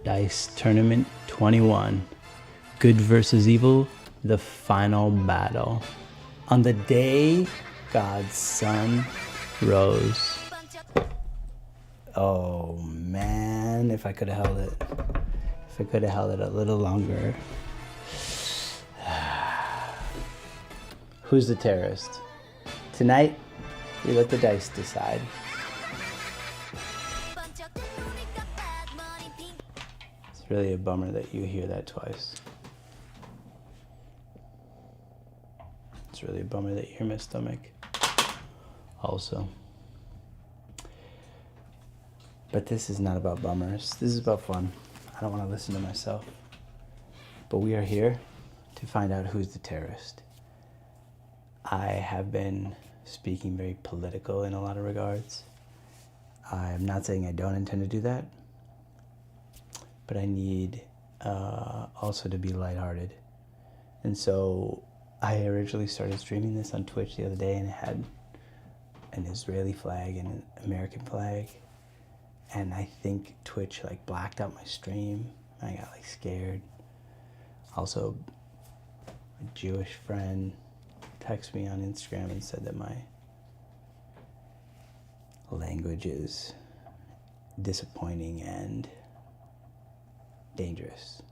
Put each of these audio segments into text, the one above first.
Dice Tournament 21. Good versus evil, the final battle. On the day God's sun rose. Oh man, if I could have held it. If I could have held it a little longer. Who's the terrorist? Tonight, we let the dice decide. It's really a bummer that you hear that twice. It's really a bummer that you hear my stomach also. But this is not about bummers. This is about fun. I don't want to listen to myself. But we are here to find out who's the terrorist. I have been speaking very political in a lot of regards. I'm not saying I don't intend to do that, but I need also to be lighthearted. And so I originally started streaming this on Twitch the other day, and it had an Israeli flag and an American flag. And I think Twitch like blacked out my stream. I got like scared. Also, a Jewish friend texted me on Instagram and said that my language is disappointing and dangerous.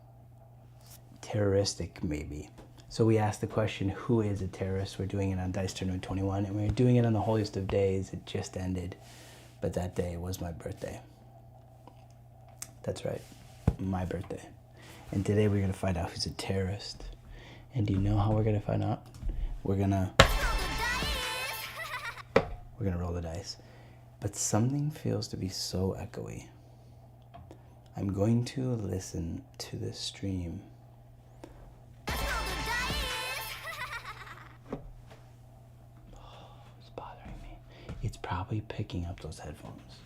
Terroristic, maybe. So we asked the question, who is a terrorist? We're doing it on Dice Tournament 21, and we're doing it on the holiest of days. It just ended, but that day was my birthday. That's right, my birthday. And today we're gonna find out who's a terrorist. And do you know how we're gonna find out? We're gonna roll the dice. But something feels to be so echoey. I'm going to listen to this stream. It's bothering me. It's probably picking up those headphones.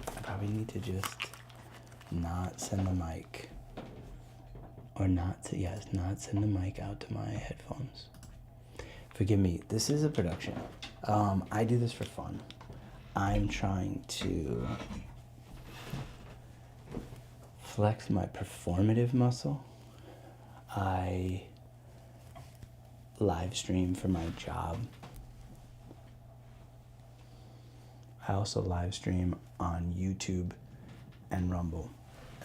I probably need to just not send the mic. Or not send the mic out to my headphones. Forgive me, this is a production. I do this for fun. I'm trying to flex my performative muscle. I live stream for my job. I also live stream on YouTube and Rumble.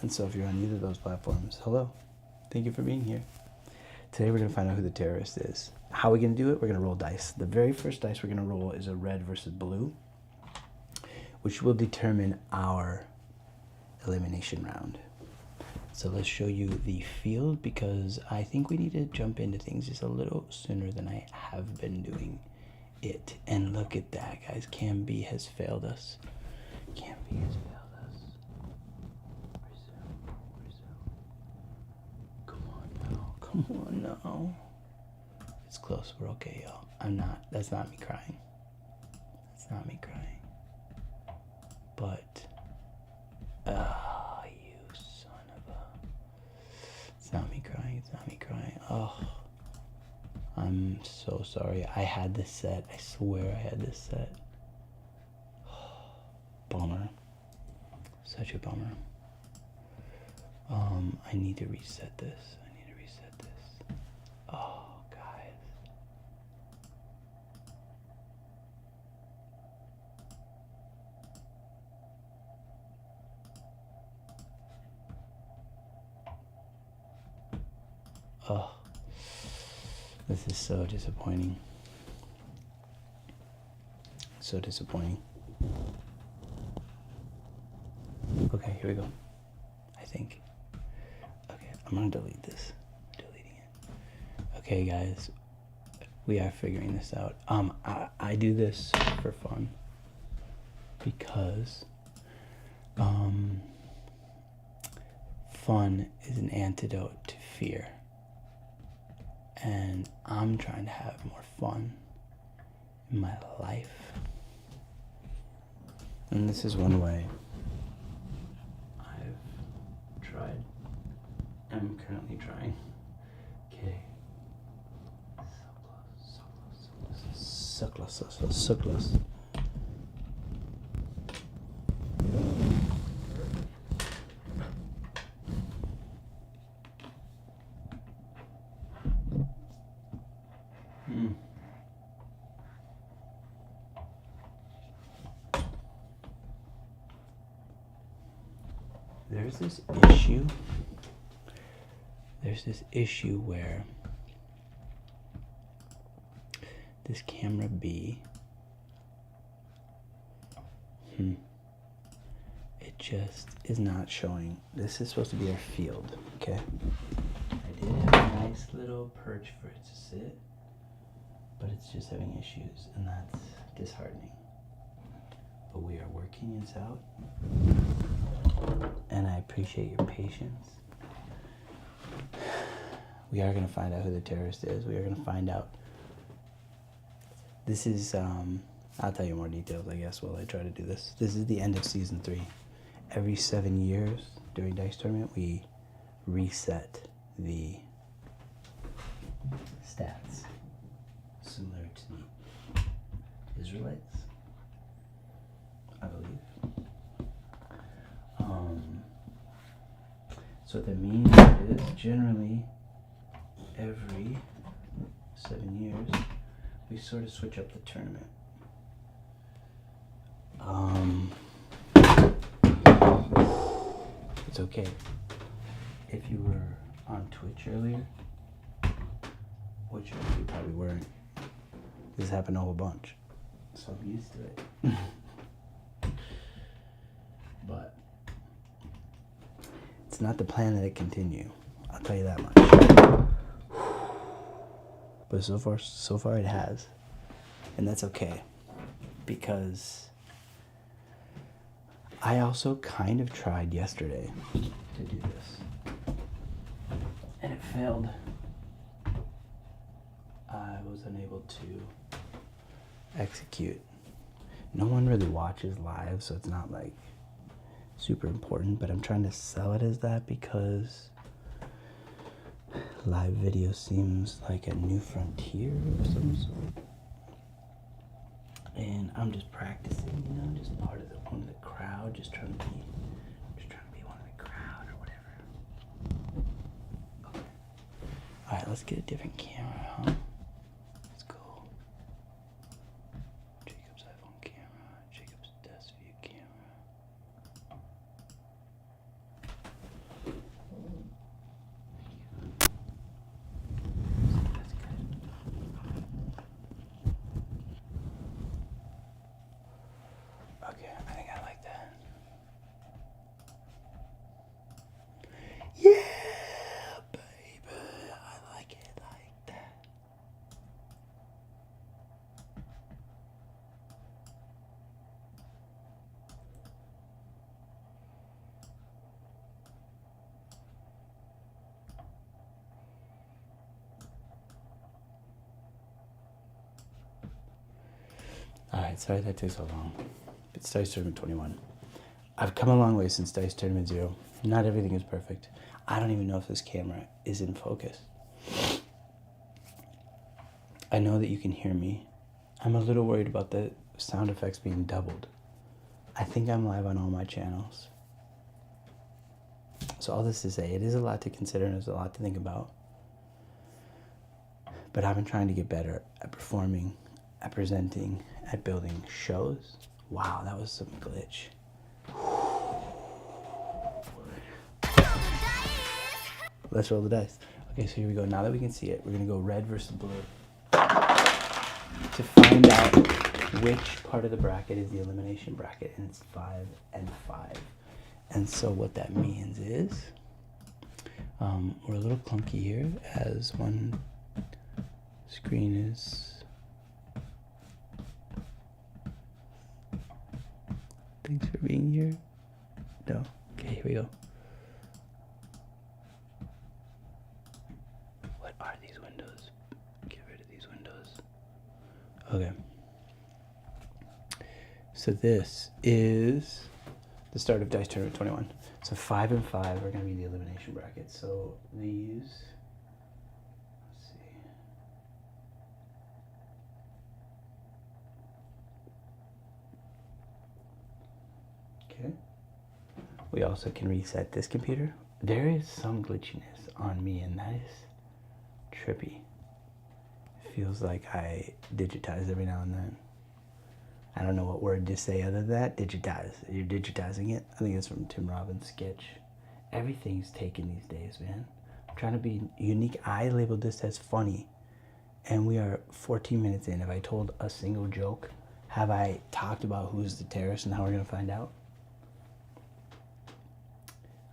And so if you're on either of those platforms, hello. Thank you for being here. Today we're going to find out who the terrorist is. How are we going to do it? We're going to roll dice. The very first dice we're going to roll is a red versus blue, which will determine our elimination round. So let's show you the field, because I think we need to jump into things just a little sooner than I have been doing it. And look at that, guys. Cam B has failed us. Cam B has failed us. Come on now. It's close. We're okay, y'all. That's not me crying. That's not me crying. But, you son of a... It's not me crying. It's not me crying. Oh, I'm so sorry. I had this set. I swear I had this set. Bummer. Such a bummer. I need to reset this. Oh, guys. Oh, this is so disappointing. So disappointing. Okay, here we go. I think. Okay, I'm gonna delete this. Okay, guys, we are figuring this out. I do this for fun because fun is an antidote to fear, and I'm trying to have more fun in my life. And this is one way I've tried. I'm currently trying. Okay. So close. there's this issue where this camera B, it just is not showing. This is supposed to be our field, okay? I did have a nice little perch for it to sit, but it's just having issues, and that's disheartening. But we are working this out, and I appreciate your patience. We are going to find out who the terrorist is. We are going to find out. This is, I'll tell you more details, I guess, while I try to do this. This is the end of season 3. Every 7 years during Dice Tournament, we reset the stats, similar to the Israelites, I believe. So what that means is generally every 7 years we sort of switch up the tournament. It's okay. If you were on Twitch earlier, which you probably weren't, this happened a whole bunch, so I'm used to it. But it's not the plan that it continue. I'll tell you that much. But so far it has, and that's okay, because I also kind of tried yesterday to do this, and it failed. I was unable to execute. No one really watches live, so it's not like super important, but I'm trying to sell it as that because live video seems like a new frontier of some sort. And I'm just practicing, you know, just part of one of the crowd, just trying to be one of the crowd or whatever. Okay. Alright, let's get a different camera, huh? Let's go. Jacob's iPhone camera, Jacob's desk view camera. That's good. Okay, I think I like that. Yeah, baby, I like it like that. Alright, sorry that took so long. It's Dice Tournament 21. I've come a long way since Dice Tournament 0. Not everything is perfect. I don't even know if this camera is in focus. I know that you can hear me. I'm a little worried about the sound effects being doubled. I think I'm live on all my channels. So all this to say, it is a lot to consider and there's a lot to think about. But I've been trying to get better at performing, at presenting, at building shows. Wow, that was some glitch. Let's roll the dice. Okay, so here we go. Now that we can see it, we're gonna go red versus blue to find out which part of the bracket is the elimination bracket, and it's 5 and 5. And so what that means is we're a little clunky here as one screen is. Thanks for being here. No. Okay, here we go. What are these windows? Get rid of these windows. Okay. So this is the start of Dice Tournament 21. So 5 and 5 are going to be the elimination bracket. So these, let's see. Okay. We also can reset this computer. There is some glitchiness on me, and that is trippy. It feels like I digitize every now and then. I don't know what word to say other than that. Digitize. You're digitizing it. I think it's from Tim Robbins' sketch. Everything's taken these days, man. I'm trying to be unique. I labeled this as funny, and we are 14 minutes in. Have I told a single joke? Have I talked about who's the terrorist and how we're gonna find out?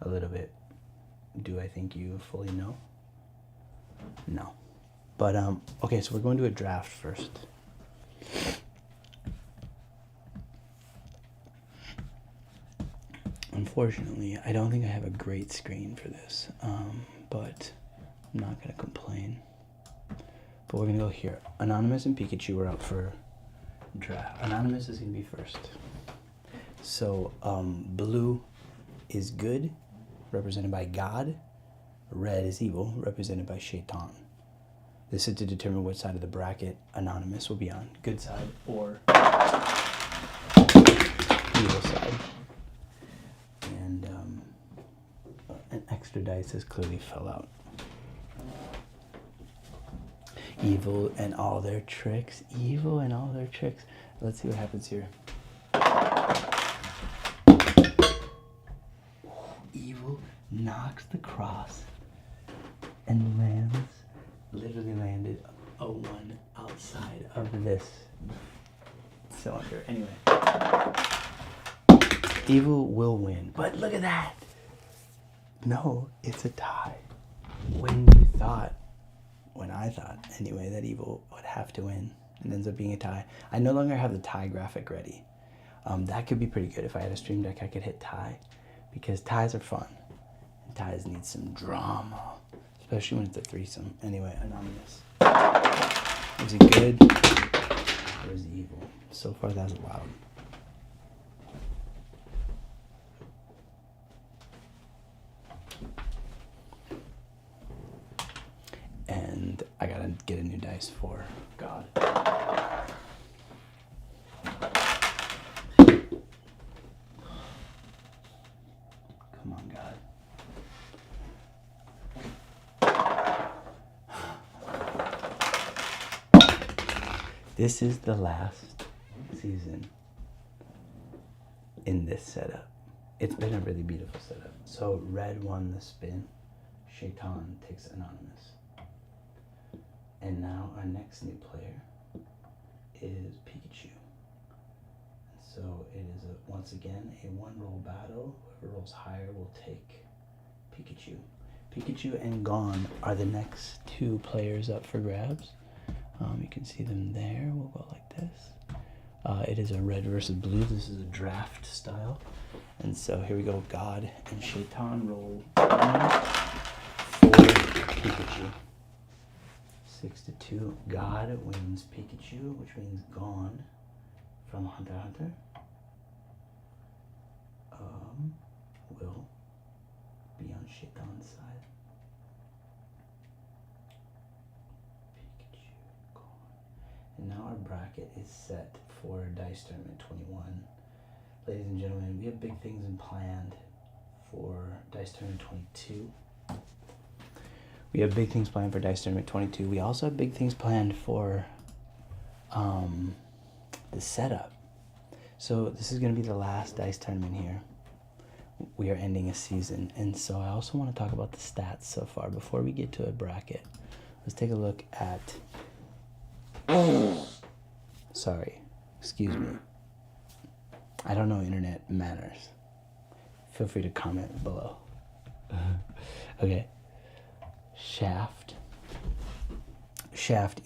A little bit. Do I think you fully know? No. But, okay, so we're going to a draft first. Unfortunately, I don't think I have a great screen for this, but I'm not going to complain. But we're going to go here. Anonymous and Pikachu are up for draft. Anonymous is going to be first. So, blue is good, represented by God. Red is evil, represented by Shaitan. This is to determine which side of the bracket Anonymous will be on. Good side or evil side. And an extra dice has clearly fell out. Evil and all their tricks. Evil and all their tricks. Let's see what happens here. Evil knocks the cross and literally landed a 1 outside of this cylinder. Anyway, evil will win. But look at that. No, it's a tie. When I thought anyway, that evil would have to win. It ends up being a tie. I no longer have the tie graphic ready. That could be pretty good. If I had a stream deck, I could hit tie, because ties are fun. And ties need some drama, especially when it's a threesome. Anyway, Anonymous. Was it good? Or was it evil? So far, that's loud. And I gotta get a new dice for God. Come on, God. This is the last season in this setup. It's been a really beautiful setup. So red won the spin. Shaitan takes Anonymous. And now our next new player is Pikachu. And so it is once again a 1-roll battle. Whoever rolls higher will take Pikachu. Pikachu and Gone are the next 2 players up for grabs. You can see them there. We'll go like this. It is a red versus blue. This is a draft style. And so here we go. God and Shaitan roll 1 for Pikachu. 6-2. God wins Pikachu, which means Gone from Hunter x Hunter will be on Shaitan's side. Pikachu, Gone. And now our bracket is set for Dice Tournament 21. Ladies and gentlemen, we have big things in planned for Dice Tournament 22. We have big things planned for Dice Tournament 22. We also have big things planned for the setup. So this is going to be the last Dice Tournament here. We are ending a season. And so I also want to talk about the stats so far before we get to a bracket. Let's take a look at... Sorry. Excuse me. I don't know internet manners. Feel free to comment below. Okay. Shaft,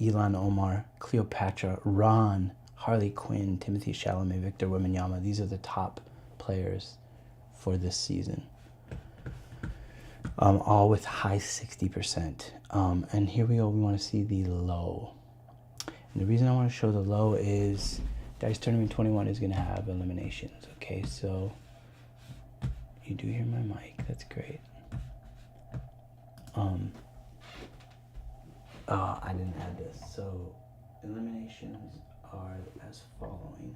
Elon Omar, Cleopatra, Ron, Harley Quinn, Timothy Chalamet, Victor Wembanyama. These are the top players for this season. All with high 60%. And here we go. We want to see the low. And the reason I want to show the low is Dice Tournament 21 is going to have eliminations. Okay, so you do hear my mic. That's great. I didn't add this. So eliminations are as following.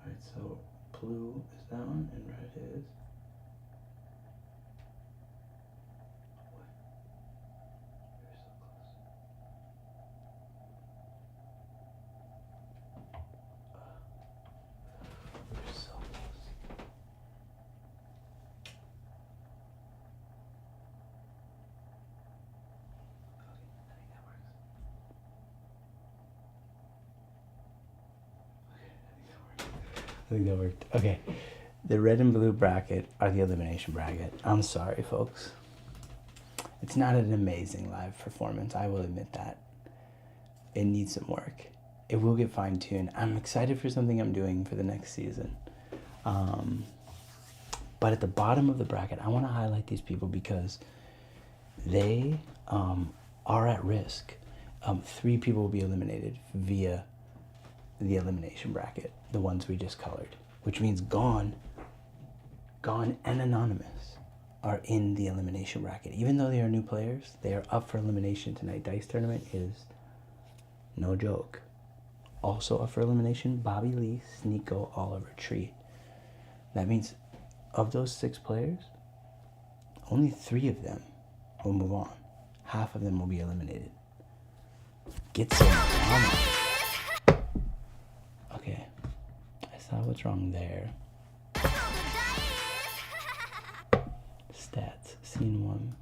Alright, so blue is that one and red is I think that worked. Okay. The red and blue bracket are the elimination bracket. I'm sorry, folks. It's not an amazing live performance. I will admit that. It needs some work. It will get fine-tuned. I'm excited for something I'm doing for the next season. But at the bottom of the bracket, I want to highlight these people because they are at risk. 3 people will be eliminated via the elimination bracket, the ones we just colored, which means Gone and Anonymous are in the elimination bracket. Even though they are new players, they are up for elimination tonight. Dice Tournament is no joke. Also up for elimination, Bobby Lee, Sneeko, Oliver, Tree. That means of those 6 players, only 3 of them will move on. Half of them will be eliminated. Get some drama. Okay, I saw what's wrong there. Stats, scene 1.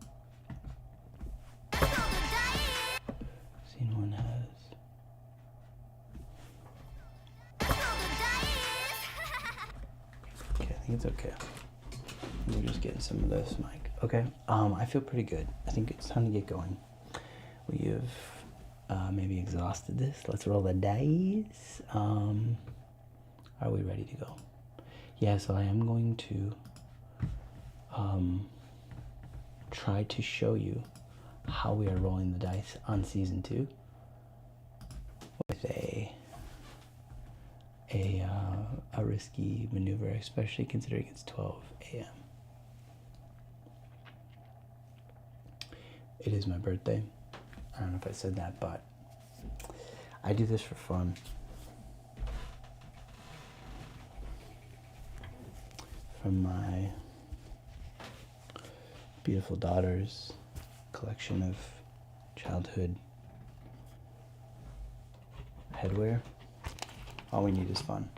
Scene 1 has... Okay, I think it's okay. We're just getting some of this mic. Okay, I feel pretty good. I think it's time to get going. We have maybe exhausted this. Let's roll the dice. Are we ready to go? Yeah, so I am going to try to show you how we are rolling the dice on season 2 with a risky maneuver, especially considering it's 12 a.m. It is my birthday. I don't know if I said that, but I do this for fun. From my beautiful daughter's collection of childhood headwear. All we need is fun.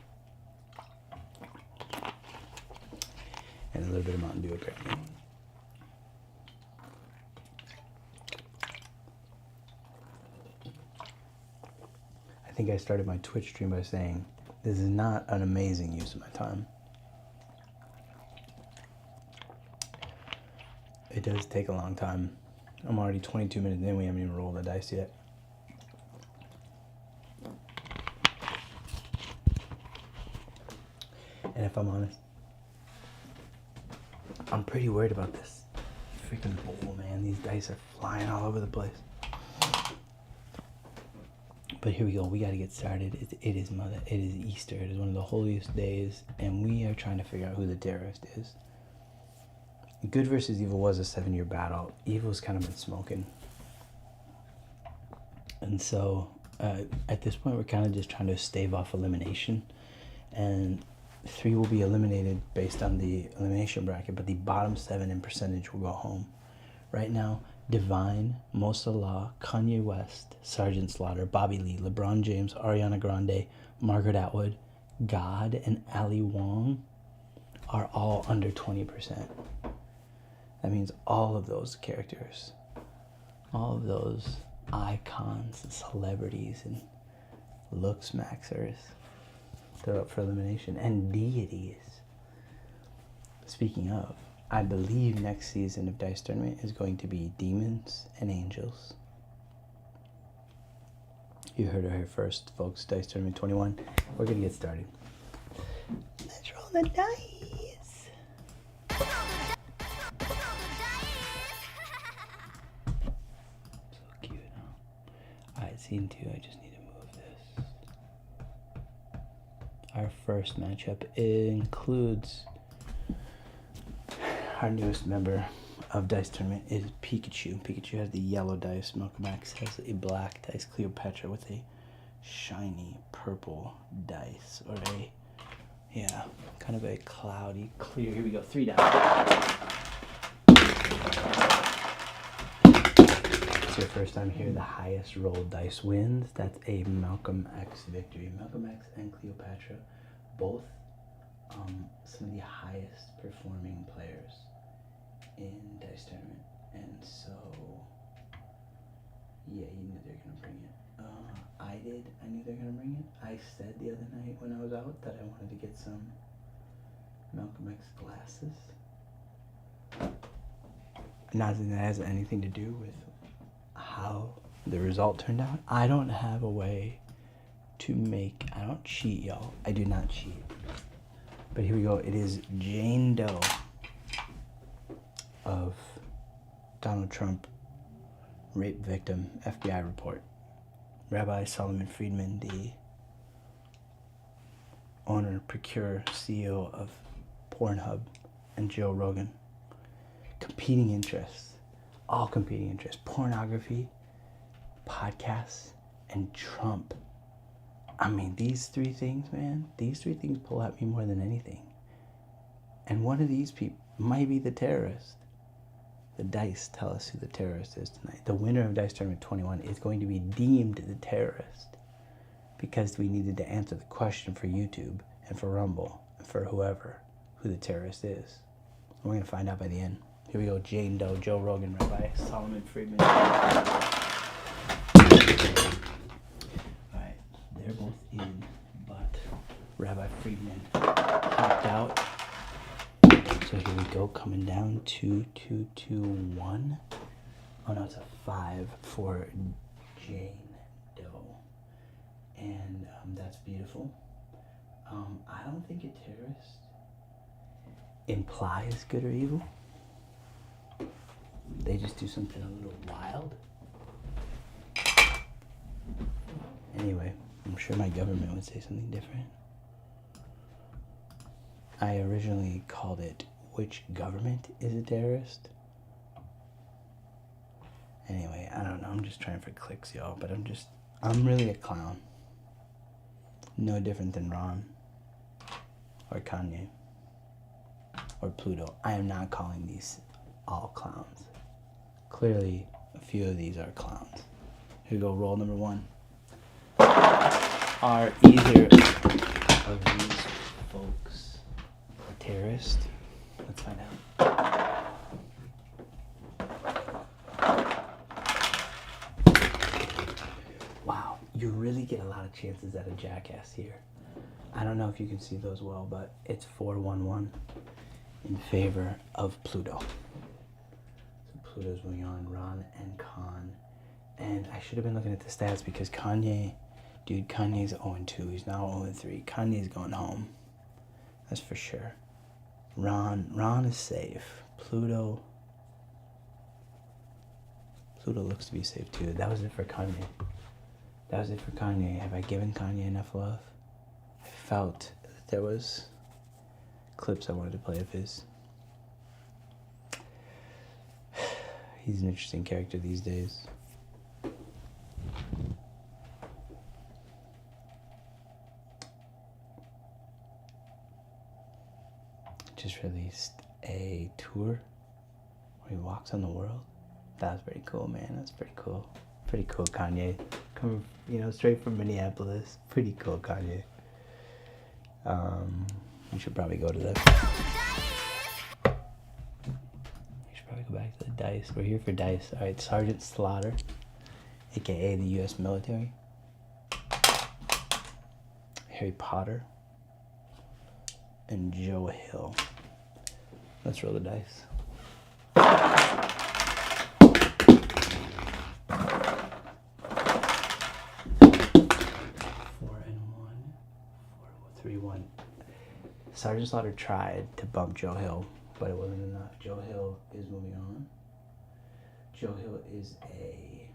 And a little bit of Mountain Dew, apparently. I think I started my Twitch stream by saying, this is not an amazing use of my time. It does take a long time. I'm already 22 minutes in, we haven't even rolled the dice yet. And if I'm honest, I'm pretty worried about this freaking bowl, man. These dice are flying all over the place. But here we go. We got to get started. It is Easter. It is one of the holiest days, and we are trying to figure out who the terrorist is. Good versus evil was a 7-year battle. Evil's kind of been smoking. And so at this point, we're kind of just trying to stave off elimination. And 3 will be eliminated based on the elimination bracket, but the bottom 7 in percentage will go home. Right now, Divine, Mo Salah, Kanye West, Sergeant Slaughter, Bobby Lee, LeBron James, Ariana Grande, Margaret Atwood, God, and Ali Wong are all under 20%. That means all of those characters, all of those icons and celebrities and looks maxers, they're up for elimination. And deities. Speaking of, I believe next season of Dice Tournament is going to be demons and angels. You heard it here first, folks. Dice Tournament 21. We're going to get started. Let's roll the dice. So cute, huh? Alright, scene 2. I just need to move this. Our first matchup includes our newest member of Dice Tournament is Pikachu. Pikachu has the yellow dice. Malcolm X has a black dice. Cleopatra with a shiny purple dice. Or kind of a cloudy clear. Here we go. 3 down. It's your first time here. The highest rolled dice wins. That's a Malcolm X victory. Malcolm X and Cleopatra, both some of the highest performing players in Dice Tournament, and so yeah, you know they're gonna bring it. I did. I knew they were gonna bring it. I said the other night when I was out that I wanted to get some Malcolm X glasses. Not that that has anything to do with how the result turned out. I don't have a way to make. I don't cheat, y'all. I do not cheat. But here we go. It is Jane Doe of Donald Trump rape victim FBI report. Rabbi Solomon Friedman, the owner, procurer, CEO of Pornhub, and Joe Rogan. Competing interests. All competing interests. Pornography, podcasts, and Trump. I mean, these three things, man, these three things pull at me more than anything. And one of these people might be the terrorist. The dice tell us who the terrorist is tonight. The winner of Dice Tournament 21 is going to be deemed the terrorist because we needed to answer the question for YouTube and for Rumble and for whoever, who the terrorist is. And we're going to find out by the end. Here we go. Jane Doe, Joe Rogan, Rabbi Solomon Friedman. Alright, they're both in, but Rabbi Friedman hopped out. So here we go, coming down 2, 2, 2, 1. Oh no, it's a 5 for Jane Doe. And that's beautiful. I don't think a terrorist implies good or evil. They just do something a little wild. Anyway, I'm sure my government would say something different. I originally called it Which Government is a Terrorist? Anyway, I don't know. I'm just trying for clicks, y'all. But I'm really a clown. No different than Ron. Or Kanye. Or Pluto. I am not calling these all clowns. Clearly, a few of these are clowns. Here we go. Roll number 1. Are either of these folks a terrorist? Let's find out. Wow, you really get a lot of chances at a jackass here. I don't know if you can see those well, but it's 4-1-1 in favor of Pluto. So Pluto's moving on, Ron and Khan. And I should have been looking at the stats because Kanye's 0-2. He's now 0-3. Kanye's going home. That's for sure. Ron is safe. Pluto looks to be safe too. That was it for Kanye. Have I given Kanye enough love? I felt that there was clips I wanted to play of his. He's an interesting character these days. Just released a tour where he walks on the world. That was pretty cool, man. That's pretty cool. Pretty cool, Kanye. Coming, straight from Minneapolis. Pretty cool, Kanye. We should probably go to the... We should probably go back to the dice. We're here for dice. All right, Sergeant Slaughter, a.k.a. the U.S. military. Harry Potter. And Joe Hill. Let's roll the dice. 4 and 1. 4, 3, 1. Sergeant Slaughter tried to bump Joe Hill, but it wasn't enough. Joe Hill is moving on. Joe Hill is a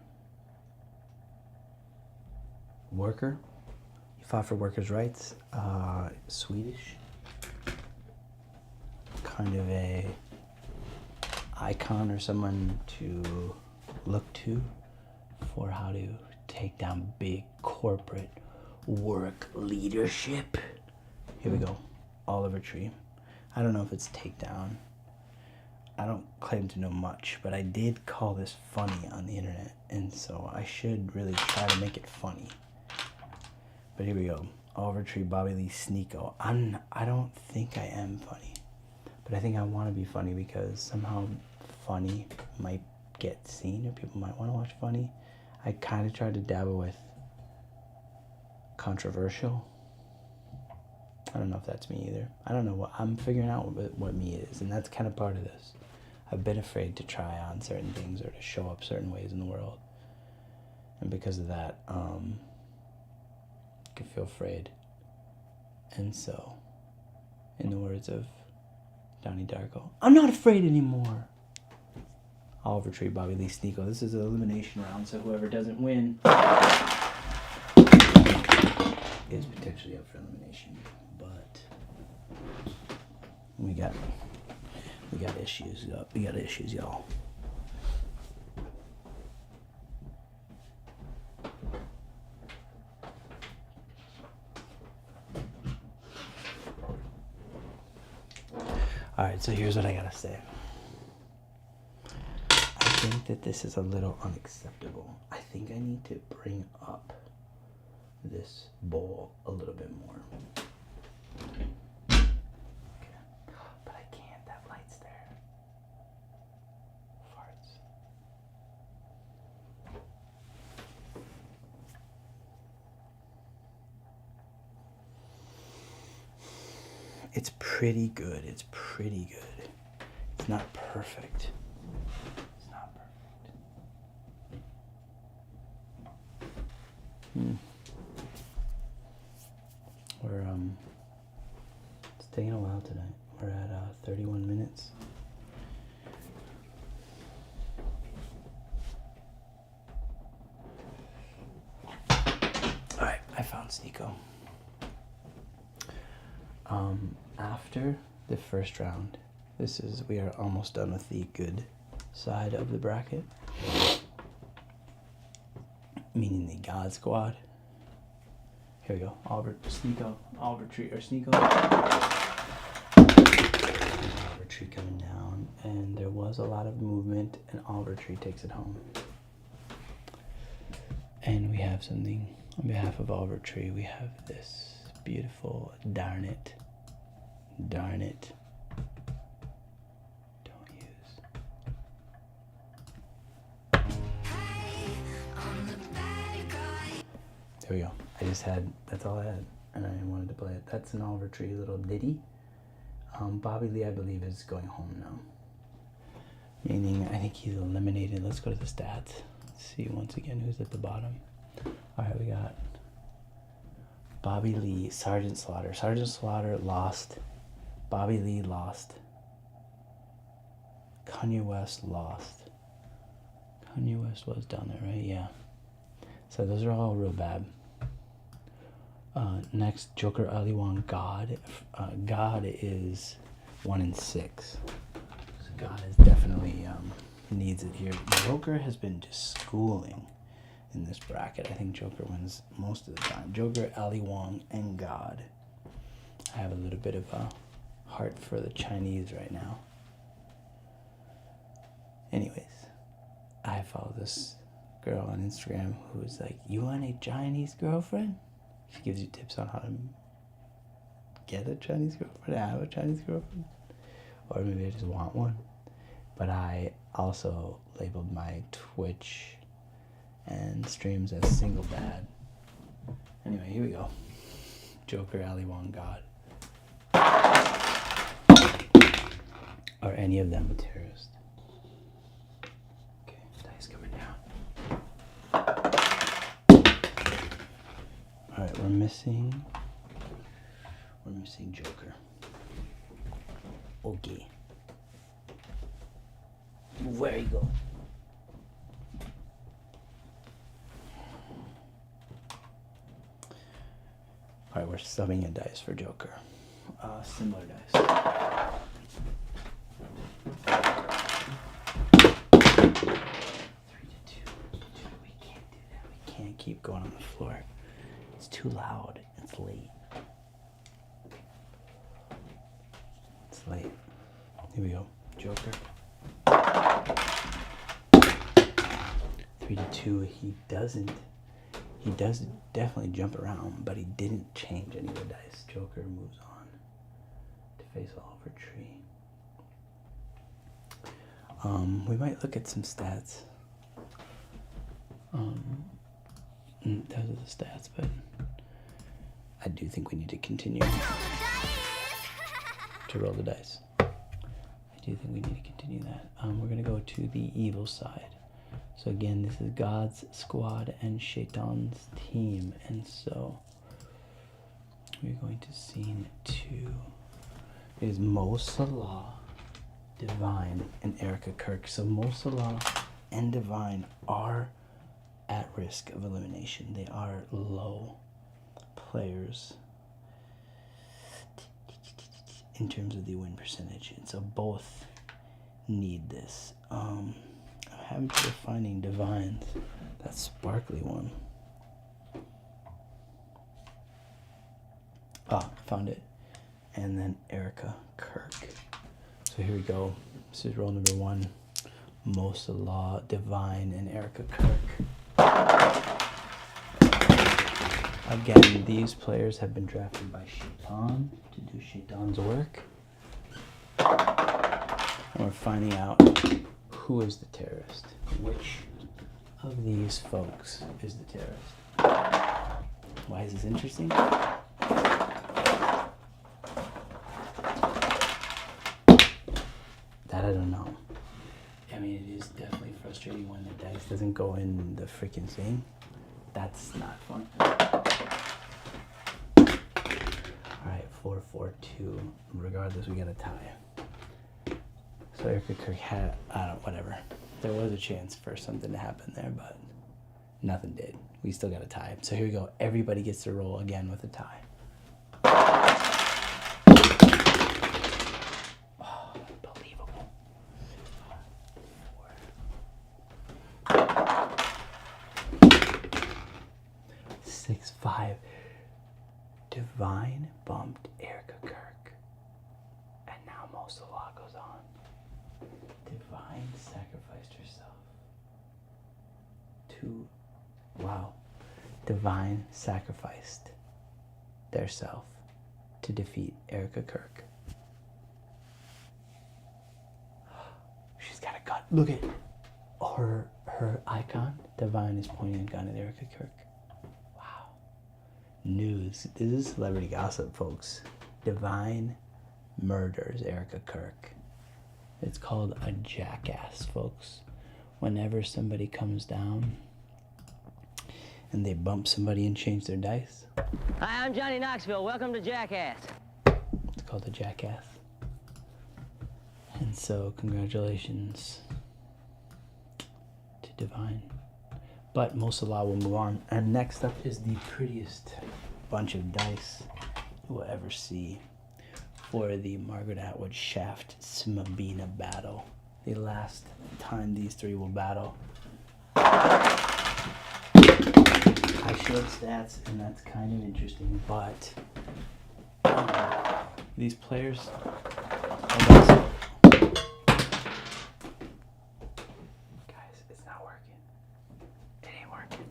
worker. He fought for workers' rights. Swedish. Kind of a icon or someone to look to for how to take down big corporate work leadership. Here we go. Oliver Tree. I don't know if it's takedown. I don't claim to know much, but I did call this funny on the internet, and so I should really try to make it funny. But here we go. Oliver Tree, Bobby Lee, Sneeko. I don't think I am funny. But I think I want to be funny because somehow funny might get seen or people might want to watch funny. I kind of tried to dabble with controversial. I don't know if that's me either. I don't know what I'm figuring out what me is, and that's kind of part of this. I've been afraid to try on certain things or to show up certain ways in the world, and because of that, I can feel afraid. And so, in the words of Donnie Darko, I'm not afraid anymore. Oliver Tree, Bobby Lee, Sneeko. This is an elimination round, so whoever doesn't win is potentially up for elimination. But we got issues. We got issues, y'all. All right, so here's what I gotta say. I think that this is a little unacceptable. I think I need to bring up this bowl a little bit more. Okay. But I can't, that light's there. Farts. It's pretty good. It's pretty good. It's not perfect. It's not perfect. It's taking a while tonight. We're at 31 minutes. All right, I found Sneeko. After the first round, we are almost done with the good side of the bracket, meaning the God Squad. Here we go. Oliver Tree coming down, and there was a lot of movement, and Oliver Tree takes it home. And we have something on behalf of Oliver Tree. We have this beautiful darn it. Don't use. There we go. That's all I had, and I wanted to play it. That's an Oliver Tree little ditty. Bobby Lee, I believe, is going home now. Meaning, I think he's eliminated. Let's go to the stats. Let's see once again who's at the bottom. All right, we got Bobby Lee, Sergeant Slaughter. Sergeant Slaughter lost. Bobby Lee lost. Kanye West lost. Kanye West was down there, right? Yeah. So those are all real bad. Next, Joker, Ali Wong, God. God is 1 in 6. So God is definitely needs it here. Joker has been just schooling in this bracket. I think Joker wins most of the time. Joker, Ali Wong, and God. I have a little bit of a heart for the Chinese right now. Anyways, I follow this girl on Instagram who's like, you want a Chinese girlfriend? She gives you tips on how to get a Chinese girlfriend, have a Chinese girlfriend, or maybe I just want one. But I also labeled my Twitch and streams as single dad. Anyway, here we go. Joker, Ali Wong, God. Are any of them a terrorist? Okay, dice coming down. Alright, we're missing Joker. Okay. Where you go? Alright, we're subbing a dice for Joker. Similar dice. 3 to 2. We can't do that. We can't keep going on the floor. It's too loud. It's late. It's late. Here we go. Joker. 3 to 2. He does definitely jump around, but he didn't change any of the dice. Joker moves on to face Oliver Tree. We might look at some stats. Those are the stats, but I do think we need to continue to roll the dice. I do think we need to continue that. We're going to go to the evil side. So again, this is God's squad and Shaitan's team. And so we're going to scene 2. It is Mo Salah, Divine, and Erica Kirk. So Mo Salah and Divine are at risk of elimination. They are low players in terms of the win percentage. And so both need this. I'm having trouble finding Divines. That sparkly one. Ah, found it. And then Erica Kirk. So here we go. This is roll number 1. Mo Salah, Divine, and Erica Kirk. Again, these players have been drafted by Shaitan to do Shaitan's work. And we're finding out who is the terrorist. Which of these folks is the terrorist? Why is this interesting? That I don't know. I mean, it is definitely frustrating when the dice doesn't go in the freaking thing. That's not fun. Alright, 4-4-2. Regardless, we got a tie. So Erica Kirk had, whatever. There was a chance for something to happen there, but nothing did. We still got a tie. So here we go. Everybody gets to roll again with a tie. Oh, unbelievable. 6-5. Divine bumped Erica Kirk. And now Mo Salah goes on. Divine sacrificed herself to... Wow. Divine sacrificed their self to defeat Erica Kirk. She's got a gun. Look at her icon. Divine is pointing a gun at Erica Kirk. Wow. News. This is celebrity gossip, folks. Divine murders Erica Kirk. It's called a jackass, folks. Whenever somebody comes down and they bump somebody and change their dice. Hi, I'm Johnny Knoxville. Welcome to Jackass. It's called a jackass. And so, congratulations to Divine. But Mo Salah will move on. And next up is the prettiest bunch of dice you will ever see for the Margaret Atwood Shaft Smabina battle. The last time these three will battle. I showed stats, and that's kind of interesting, but these players guys, it's not working. It ain't working.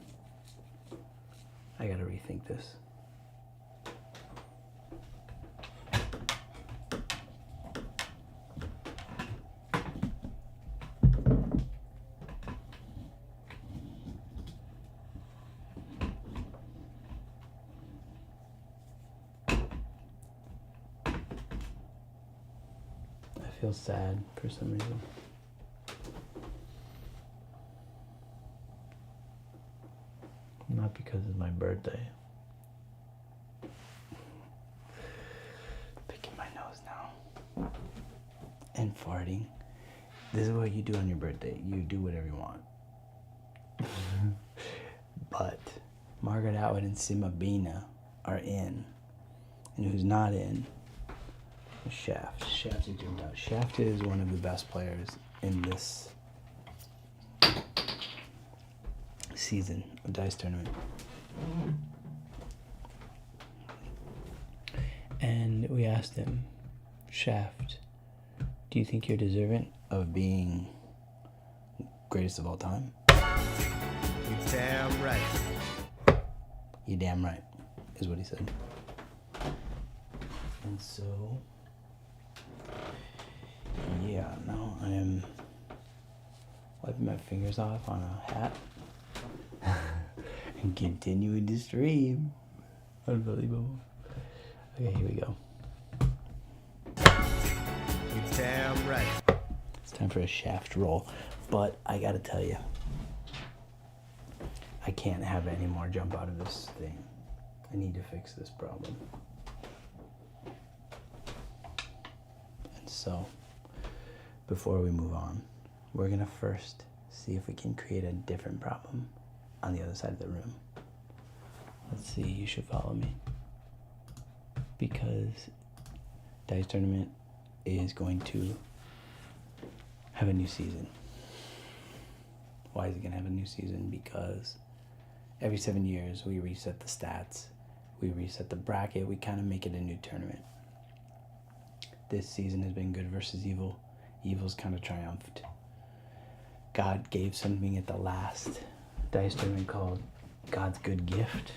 I gotta rethink this. I feel sad for some reason. Not because it's my birthday. Picking my nose now. And farting. This is what you do on your birthday. You do whatever you want. But Margaret Atwood and Smabina are in. And who's not in? Shaft. Shaft is doomed out. Shaft is one of the best players in this season of Dice Tournament. And we asked him, Shaft, do you think you're deserving of being greatest of all time? You damn right. You damn right, is what he said. And so... yeah, now I am wiping my fingers off on a hat and continuing to stream. Unbelievable. Okay, here we go. You damn right. It's time for a shaft roll. But I gotta tell you, I can't have any more jump out of this thing. I need to fix this problem. And so, before we move on, we're gonna first see if we can create a different problem on the other side of the room. Let's see, you should follow me. Because Dice Tournament is going to have a new season. Why is it gonna have a new season? Because every 7 years we reset the stats, we reset the bracket, we kind of make it a new tournament. This season has been good versus evil. Evil's kind of triumphed. God gave something at the last Dice Tournament called God's Good Gift,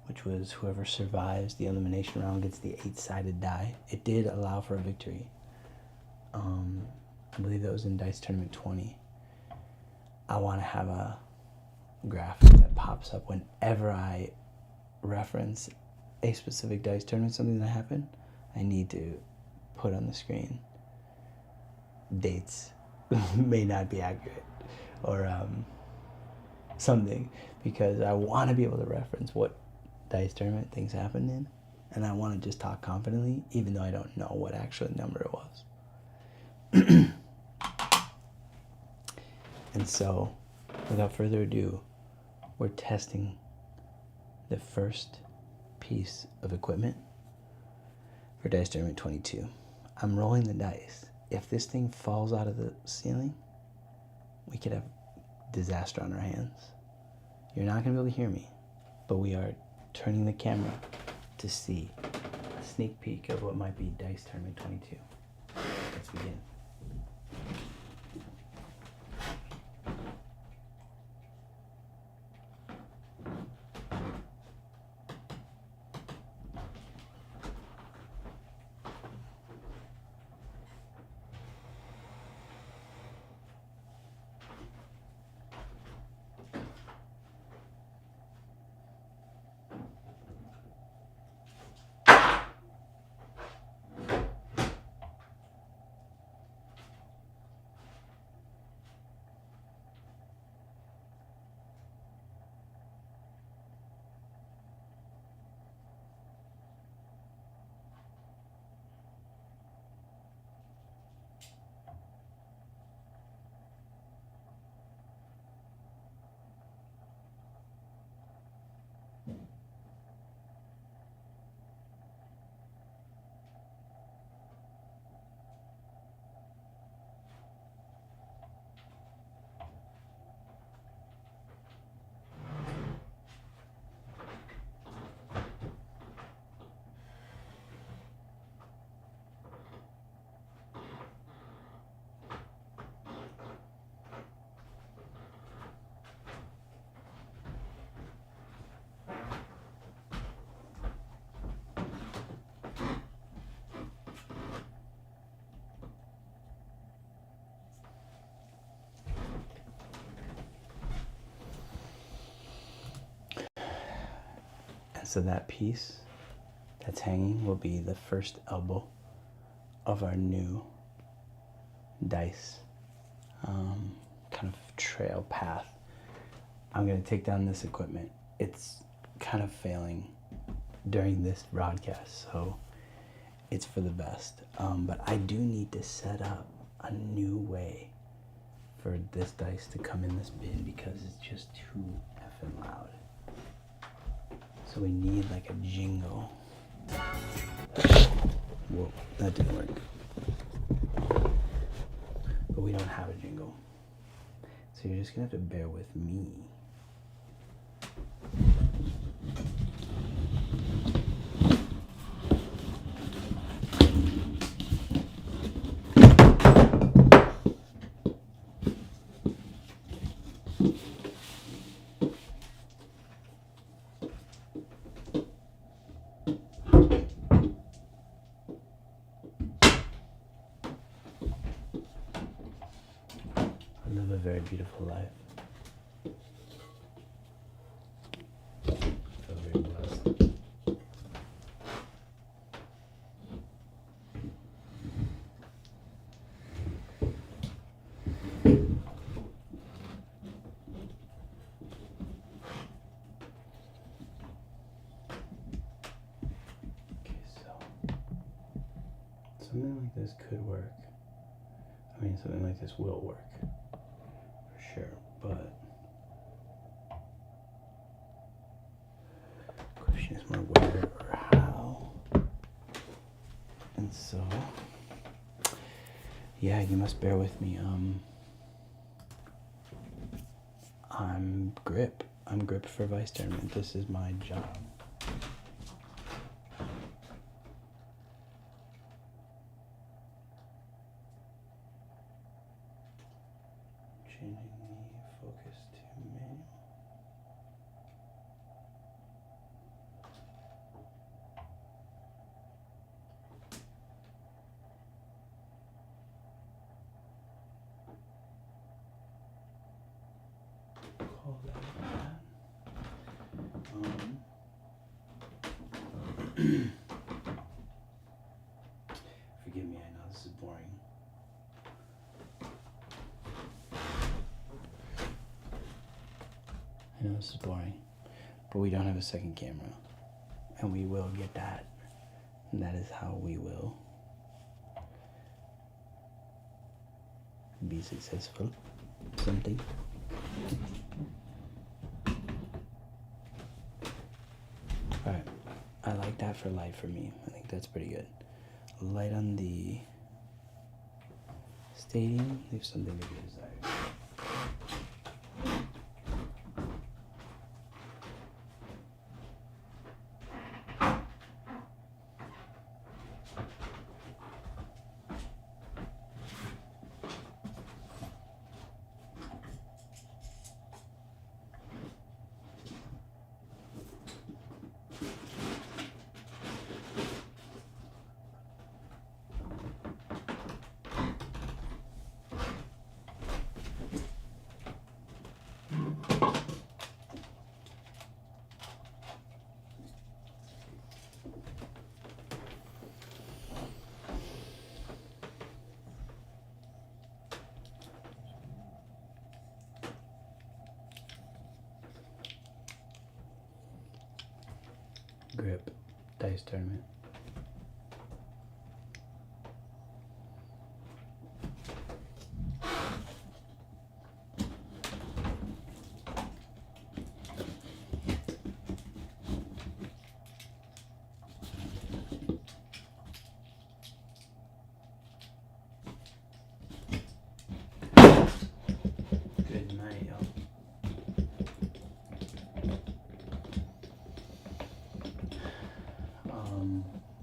which was whoever survives the elimination round gets the 8-sided die. It did allow for a victory. I believe that was in Dice Tournament 20. I want to have a graphic that pops up whenever I reference a specific Dice Tournament, something that happened. I need to put on the screen dates may not be accurate or something, because I want to be able to reference what Dice Tournament things happened in, and I want to just talk confidently even though I don't know what actual number it was. And so, without further ado, we're testing the first piece of equipment for Dice Tournament 22. I'm rolling the dice. If this thing falls out of the ceiling, we could have disaster on our hands. You're not going to be able to hear me, but we are turning the camera to see a sneak peek of what might be Dice Tournament 22. Let's begin. So that piece that's hanging will be the first elbow of our new dice kind of trail path. I'm going to take down this equipment. It's kind of failing during this broadcast, so it's for the best. But I do need to set up a new way for this dice to come in this bin because it's just too effing loud. So we need like a jingle. Whoa, that didn't work. But we don't have a jingle. So you're just gonna have to bear with me. Live a very beautiful life. I feel very blessed. something like this could work. I mean, something like this will work, for sure, but the question is more where or how. And so, yeah, you must bear with me. I'm grip for Vice Tournament. This is my job. Changing the focus to manual. Call that. Forgive me, I know this is boring. I know this is boring, but we don't have a second camera, and we will get that, and that is how we will be successful. Something. Alright, I like that for light for me. I think that's pretty good. Light on the stadium, leave something to be desired. Grip, Dice Tournament. Good night, y'all.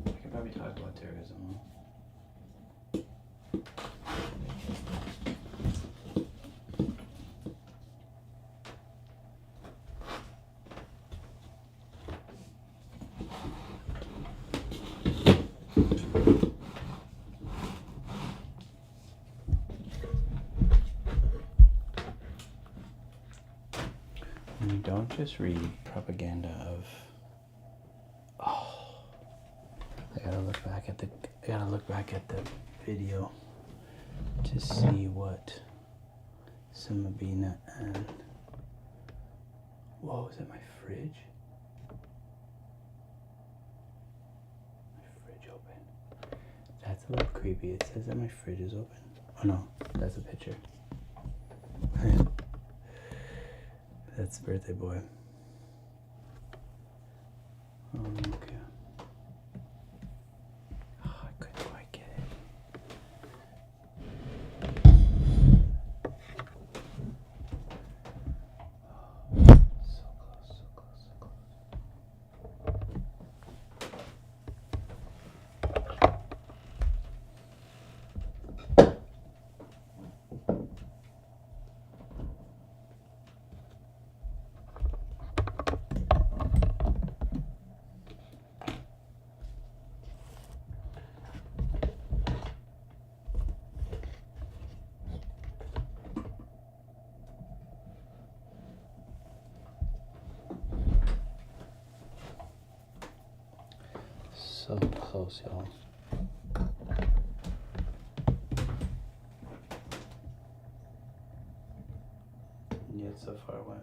We could probably talk about terrorism. And you don't just read propaganda of, I gotta look back at the video to see what Simabina and, whoa, is that my fridge? My fridge open. That's a little creepy. It says that my fridge is open. Oh no, that's a picture. That's birthday boy. Okay. Oh, I couldn't quite get it. So close, so close, so close. So close, y'all. Yet so far away.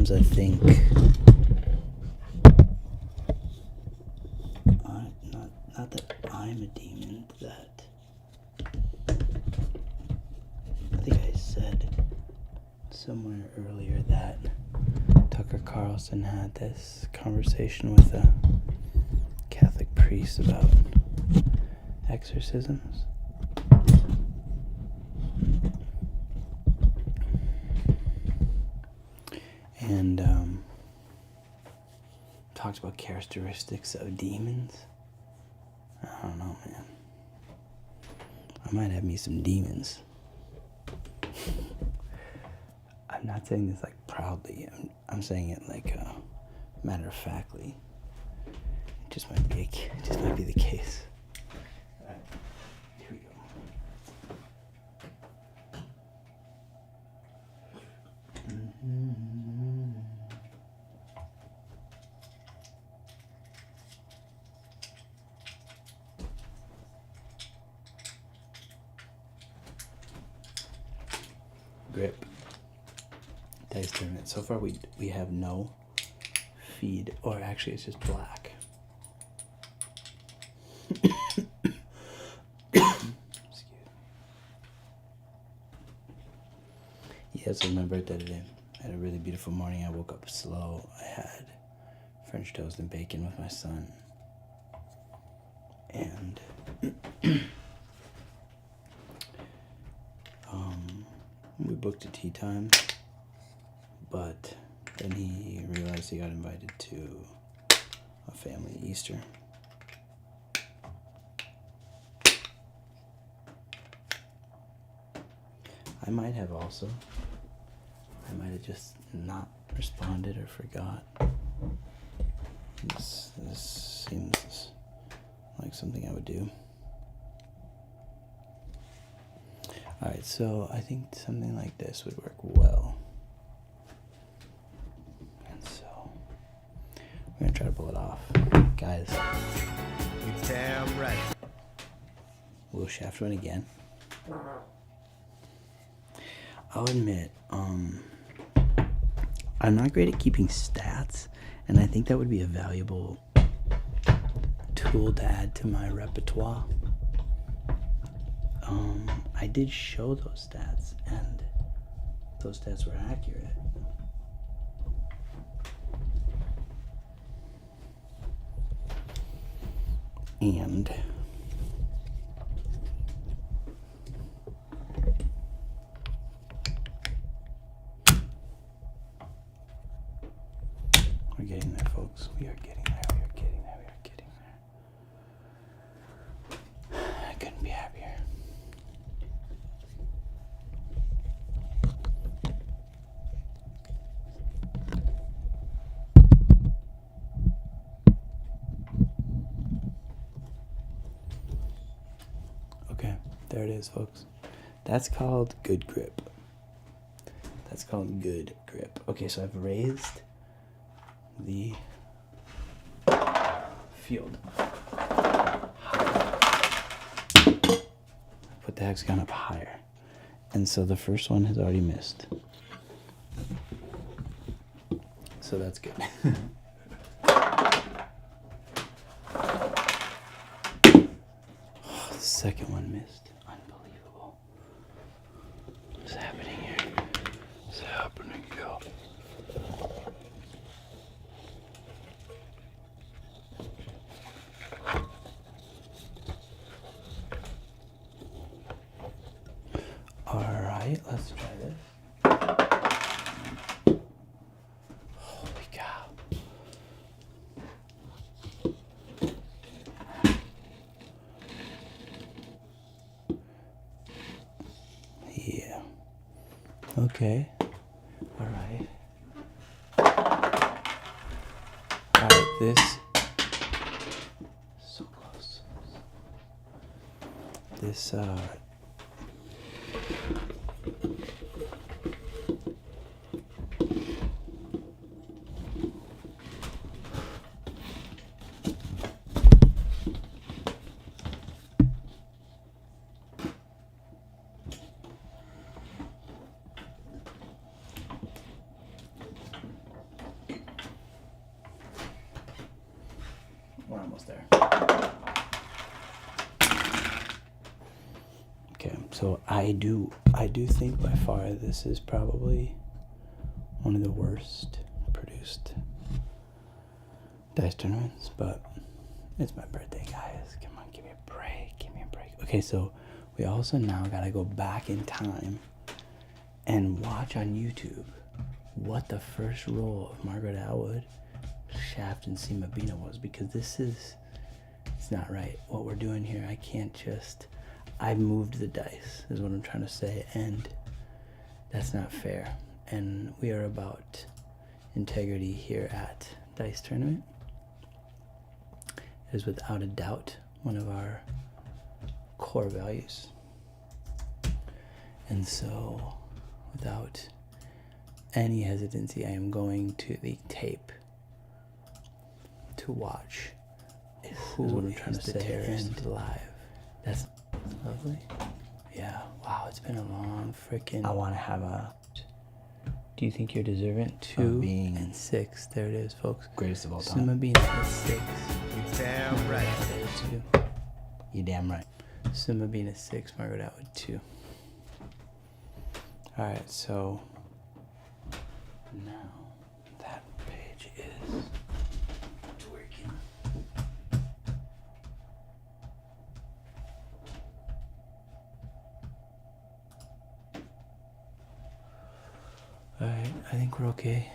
sometimes I think not that I'm a demon, that I think I said somewhere earlier that Tucker Carlson had this conversation with a Catholic priest about exorcisms. And talked about characteristics of demons. I don't know, man. I might have me some demons. I'm not saying this like proudly. I'm saying it like matter of factly. It just might be the case. All right, here we go. Grip. Dice tournament. So far we have no feed, or actually it's just black. Excuse me. Yeah, so my birthday today. I had a really beautiful morning. I woke up slow. I had French toast and bacon with my son. And we booked a tea time, but then he realized he got invited to a family Easter. I might have also. I might have just not responded or forgot. This seems like something I would do. Alright, so I think something like this would work well. And so, we're going to try to pull it off. Guys. It's damn right. We'll shaft one again. I'll admit, I'm not great at keeping stats, and I think that would be a valuable tool to add to my repertoire. I did show those stats, and those stats were accurate. And we're getting there, folks. We are getting there. We are getting there. We are getting there. I couldn't be happier. Okay, there it is, folks. That's called good grip. That's called good grip. Okay, so I've raised the field. Put the hexagon up higher. And so the first one has already missed. So that's good. The second one missed. Unbelievable. What's happening here? What's happening, girl? Alright, let's try this. Holy cow. Yeah. Okay. Alright. Alright, this. So close. This, almost there. Okay, so I do think by far this is probably one of the worst produced dice tournaments, but it's my birthday, guys. Come on, give me a break. Give me a break. Okay, so we also now gotta go back in time and watch on YouTube what the first roll of Margaret Atwood, Shaft, and Sima Bina was, because it's not right what we're doing here. I can't just, I moved the dice is what I'm trying to say, and that's not fair. And we are about integrity here at Dice Tournament. It is without a doubt one of our core values. And so, without any hesitancy, I am going to the tape to watch who is what I'm trying to say, and live. That's lovely. Yeah, wow, it's been a long freaking... I want to have a... Do you think you're deserving? 2 being and 6. There it is, folks. greatest of all time. Sima Bina is 6. You're damn right. Two. You're damn right. Sima Bina 6, Margaret Atwood 2. Alright, so now that page is working. Alright, I think we're okay.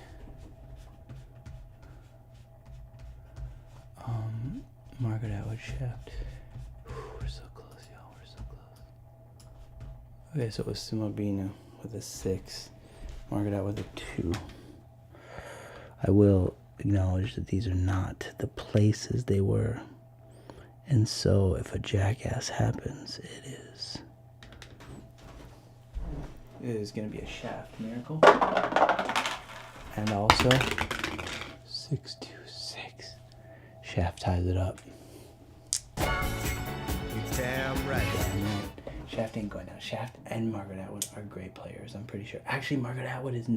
Margaret Atwood Shaft. We're so close, y'all. We're so close. Okay, so it was Sima Bina with a 6. Margaret Atwood with a 2. I will acknowledge that these are not the places they were. And so if a jackass happens, it is going to be a Shaft miracle. And also 6, 2, 6. Shaft ties it up. You're damn right. Damn right. Shaft ain't going down. Shaft and Margaret Atwood are great players, I'm pretty sure. Actually, Margaret Atwood has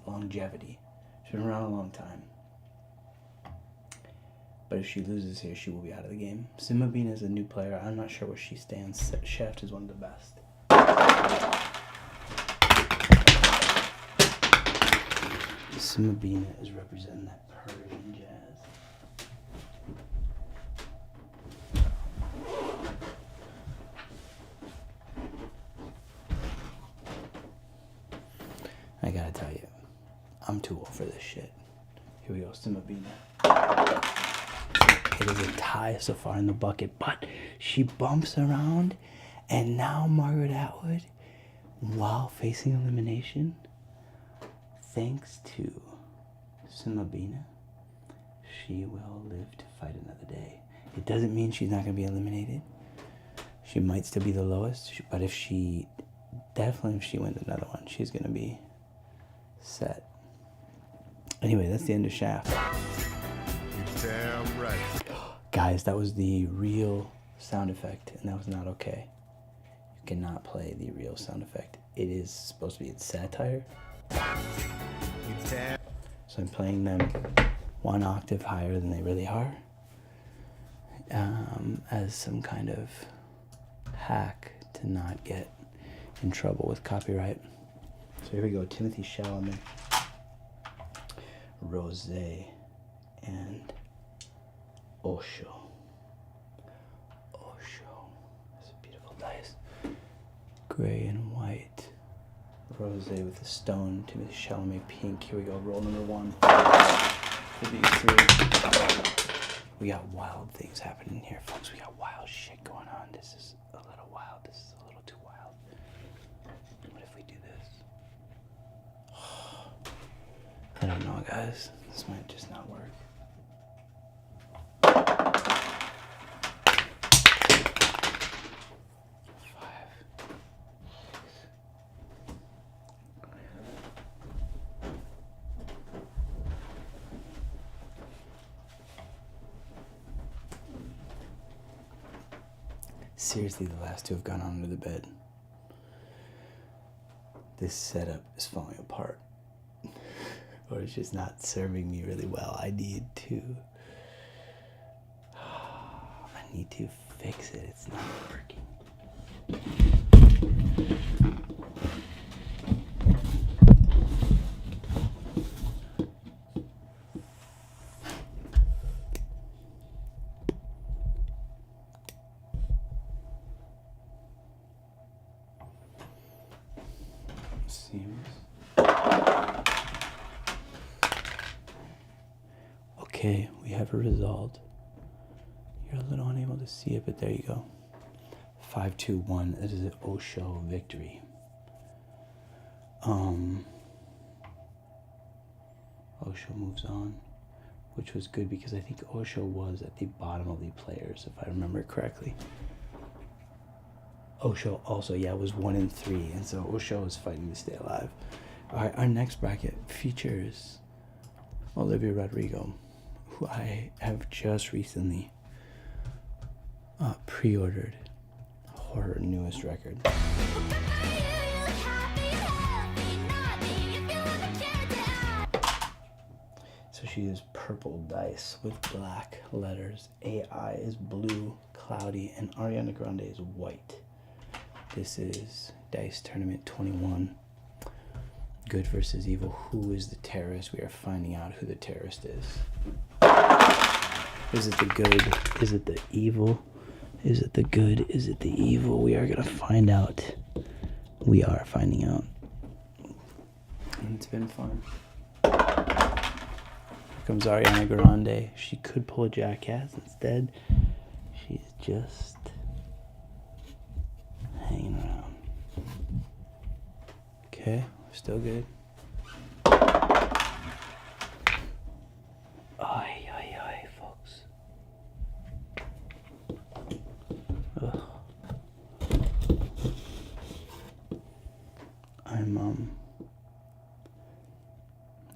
longevity. She's been around a long time. But if she loses here, she will be out of the game. Sima Bina is a new player. I'm not sure where she stands. Shaft is one of the best. Sima Bina is representing that Persian jazz. I gotta tell you, I'm too old for this shit. Here we go, Sima Bina. It is a tie so far in the bucket, but she bumps around, and now Margaret Atwood, while facing elimination, thanks to Sima Bina, she will live to fight another day. It doesn't mean she's not gonna be eliminated. She might still be the lowest, but if she wins another one, she's gonna be set. Anyway, that's the end of Shaft. You're damn right. Guys, that was the real sound effect, and that was not okay. You cannot play the real sound effect. It is supposed to be satire. You're damn. So I'm playing them 1 octave higher than they really are, as some kind of hack to not get in trouble with copyright. So here we go, Timothy Chalamet, Rosé, and Osho. That's a beautiful dice. Gray and white. Rosé with a stone, Timothy Chalamet pink. Here we go, roll number 1. Could be 3. We got wild things happening here, folks. We got wild shit going on. This is a little wild. This is a little too wild. What if we do this? I don't know, guys. This might just not work. Seriously, the last 2 have gone under the bed. This setup is falling apart. Or it's just not serving me really well. I need to I need to fix it. It's not working. Seems. Okay, we have a result. You're a little unable to see it, but there you go. 5-2-1. It is an Osho victory. Osho moves on, which was good because I think Osho was at the bottom of the players, if I remember correctly. Osho also, was 1-3, and so Osho is fighting to stay alive. All right, our next bracket features Olivia Rodrigo, who I have just recently pre-ordered her newest record. So she is purple dice with black letters. AI is blue, cloudy, and Ariana Grande is white. This is Dice Tournament 21. Good versus evil. Who is the terrorist? We are finding out who the terrorist is. Is it the good? Is it the evil? Is it the good? Is it the evil? We are going to find out. We are finding out. And it's been fun. Here comes Ariana Grande. She could pull a jackass. Instead, she's just hanging around. Okay, we're still good. Oi, folks. Ugh. I'm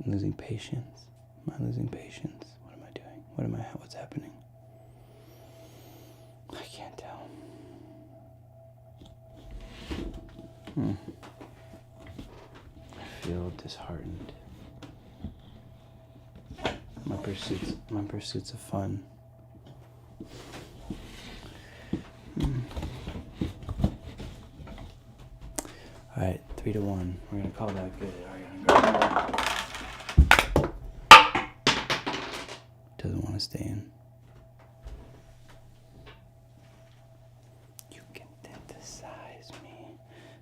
losing patience. Am I losing patience? What am I doing? What's happening? I can't tell. I feel disheartened. My pursuits of fun. All right, 3-1. We're gonna call that good. Doesn't want to stay in. You can synthesize me.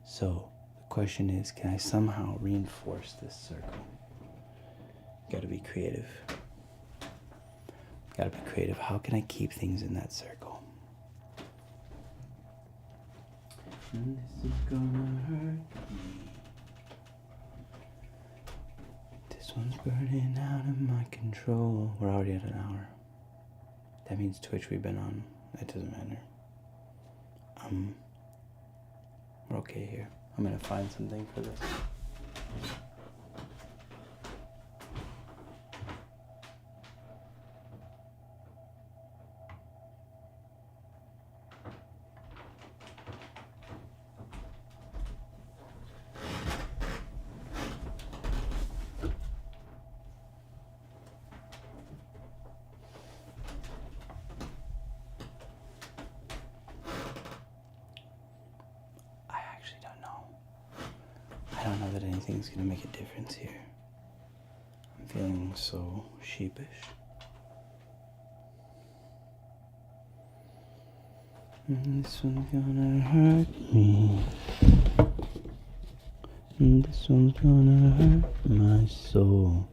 So the question is, can I somehow reinforce this circle? Gotta be creative. How can I keep things in that circle? And this is gonna hurt me. This one's burning out of my control. We're already at an hour. That means Twitch we've been on. It doesn't matter. We're okay here. I'm gonna find something for this. I don't know that anything's gonna make a difference here. I'm feeling so sheepish. And this one's gonna hurt me. And this one's gonna hurt my soul.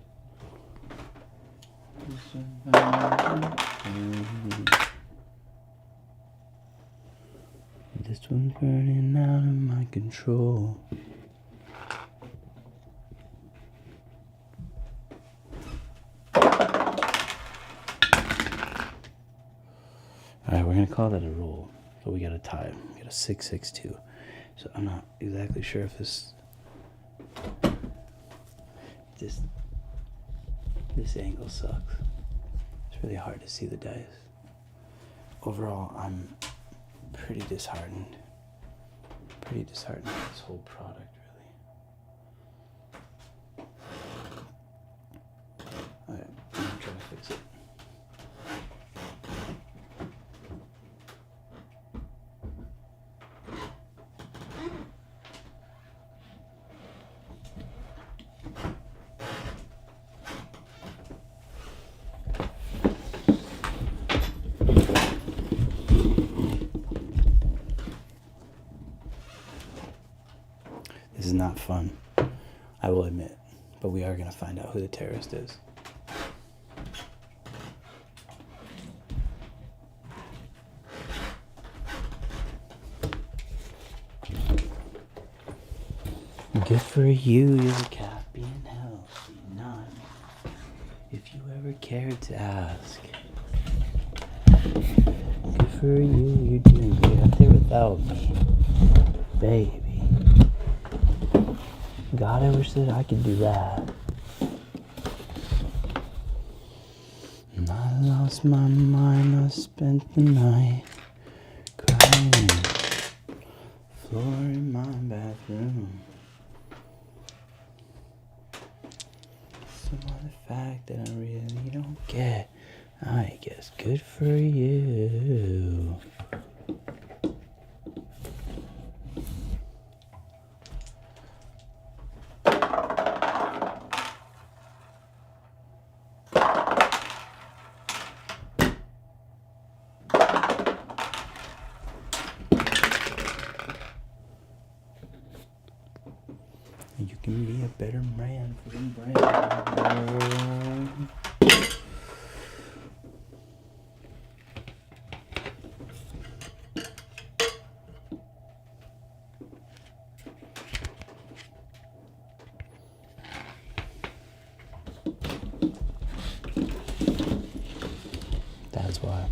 This one's gonna hurt me. This one's burning out of my control. Alright, we're going to call that a roll. So we got a tie. We got a 6-6-2. So I'm not exactly sure if this angle sucks. It's really hard to see the dice. Overall, I'm pretty disheartened. With this whole product, really. Alright, I'm going to try to fix it. is not fun, I will admit. But we are going to find out who the terrorist is. Good for you, you're happy and healthy. None, if you ever cared to ask. Good for you, you're doing great out there without me. Baby. God, I wish that I could do that. And I lost my mind, I spent the night crying. Floor in my bathroom. Some other fact that I really don't get. I guess good for you. You can be a better man for your brain. That's why.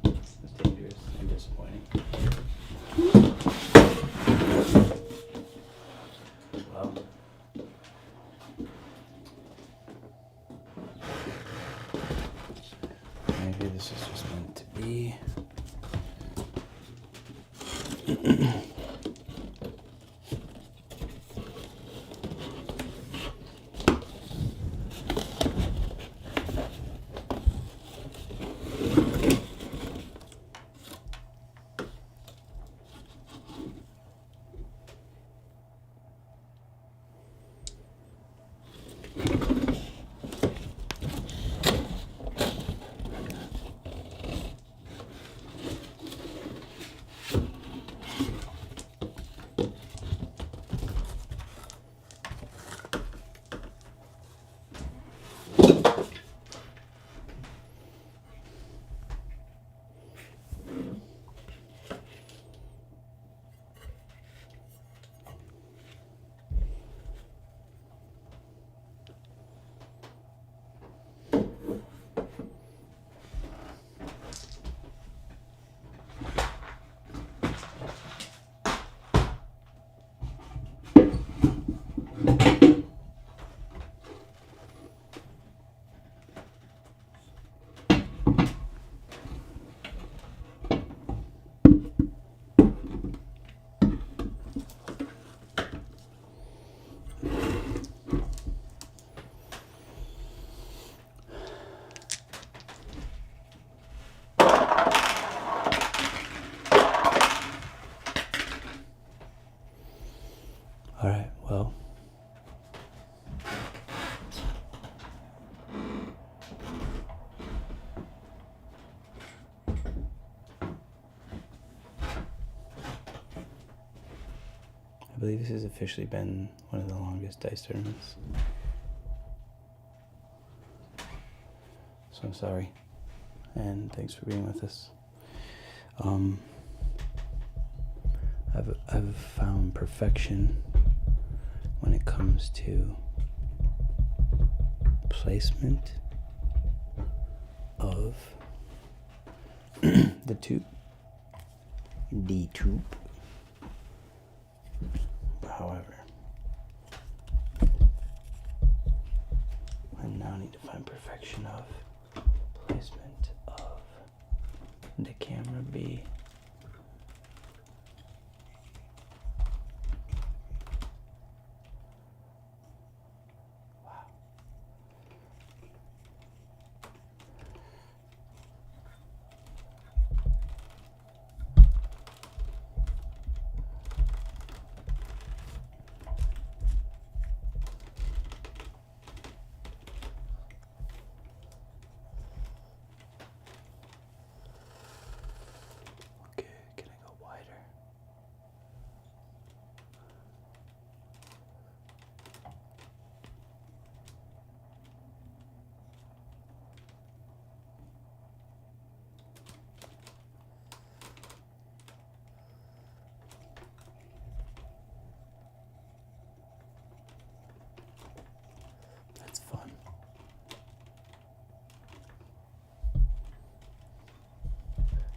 That's dangerous and disappointing. Well, maybe this is just meant to be. All right, well. I believe this has officially been one of the longest dice tournaments. So I'm sorry. And thanks for being with us. I've found perfection when it comes to placement of the tube, however, I now need to find perfection of placement of the camera B. Okay, can I go wider? That's fun.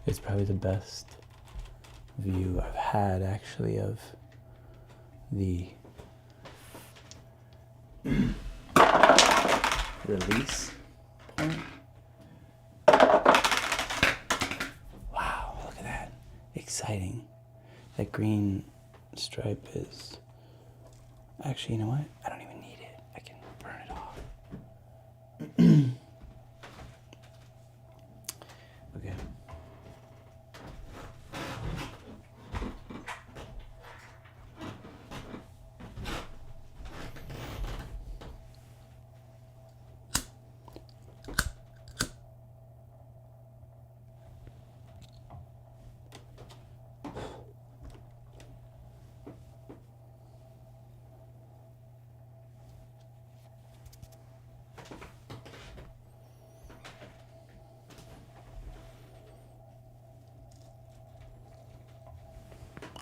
It's probably the best view I've had actually of the release point. Wow, look at that. Exciting. That green stripe is actually, you know what? I don't even need it. I can burn it off. Okay.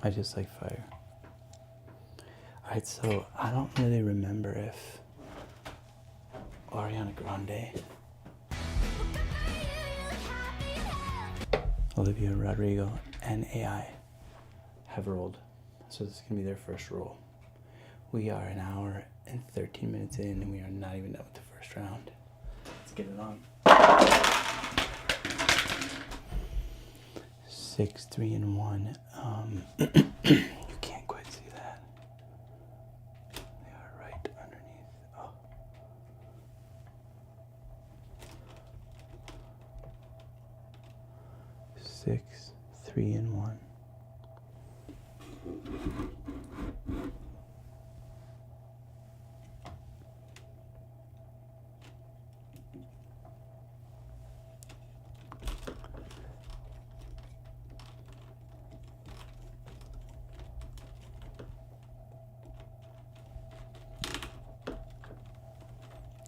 I just like fire. Alright, so I don't really remember if Ariana Grande, Olivia Rodrigo, and AI have rolled. So this is going to be their first roll. We are an hour and 13 minutes in, and we are not even done with the first round. Let's get it on. 6, 3, and 1. You can't quite see that. They are right underneath. Oh. 6, 3, and 1.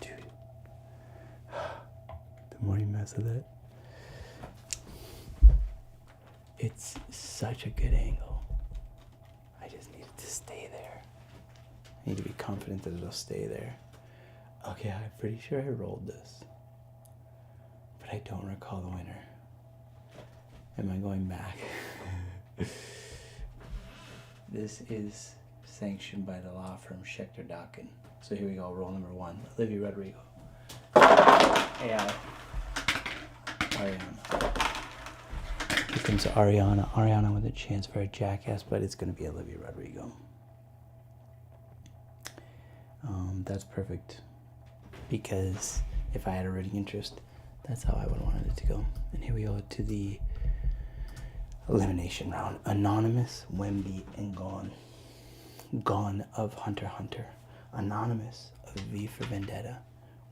Dude, the more you mess with it, it's such a good angle. I just need it to stay there. I need to be confident that it'll stay there. Okay, I'm pretty sure I rolled this, but I don't recall the winner. Am I going back? This is sanctioned by the law firm Schechter Dokken. So here we go, roll number 1. Olivia Rodrigo. AI. Ariana. Here comes Ariana. Ariana with a chance for a jackass, but it's going to be Olivia Rodrigo. That's perfect. Because if I had a rooting interest, that's how I would have wanted it to go. And here we go to the elimination round. Anonymous, Wemby, and Gone. Gone of Hunter x Hunter. Anonymous of V for Vendetta.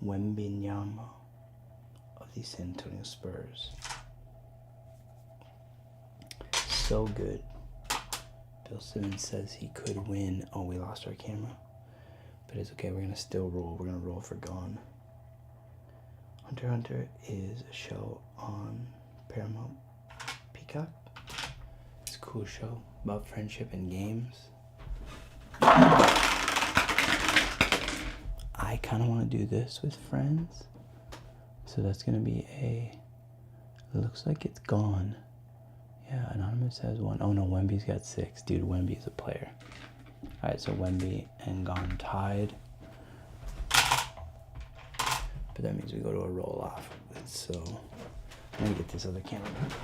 Wembenyama of the San Antonio Spurs. So good. Bill Simmons says he could win. Oh, we lost our camera. But it's okay, we're going to still roll. We're going to roll for Gone. Hunter x Hunter is a show on Paramount Peacock. It's a cool show about friendship and games. I kind of want to do this with friends. So that's going to be it looks like it's Gone. Yeah, Anonymous has 1. Oh no, Wemby's got 6. Dude, Wemby's a player. All right, so Wemby and Gone tied. But that means we go to a roll off. So I'm gonna get this other camera back up.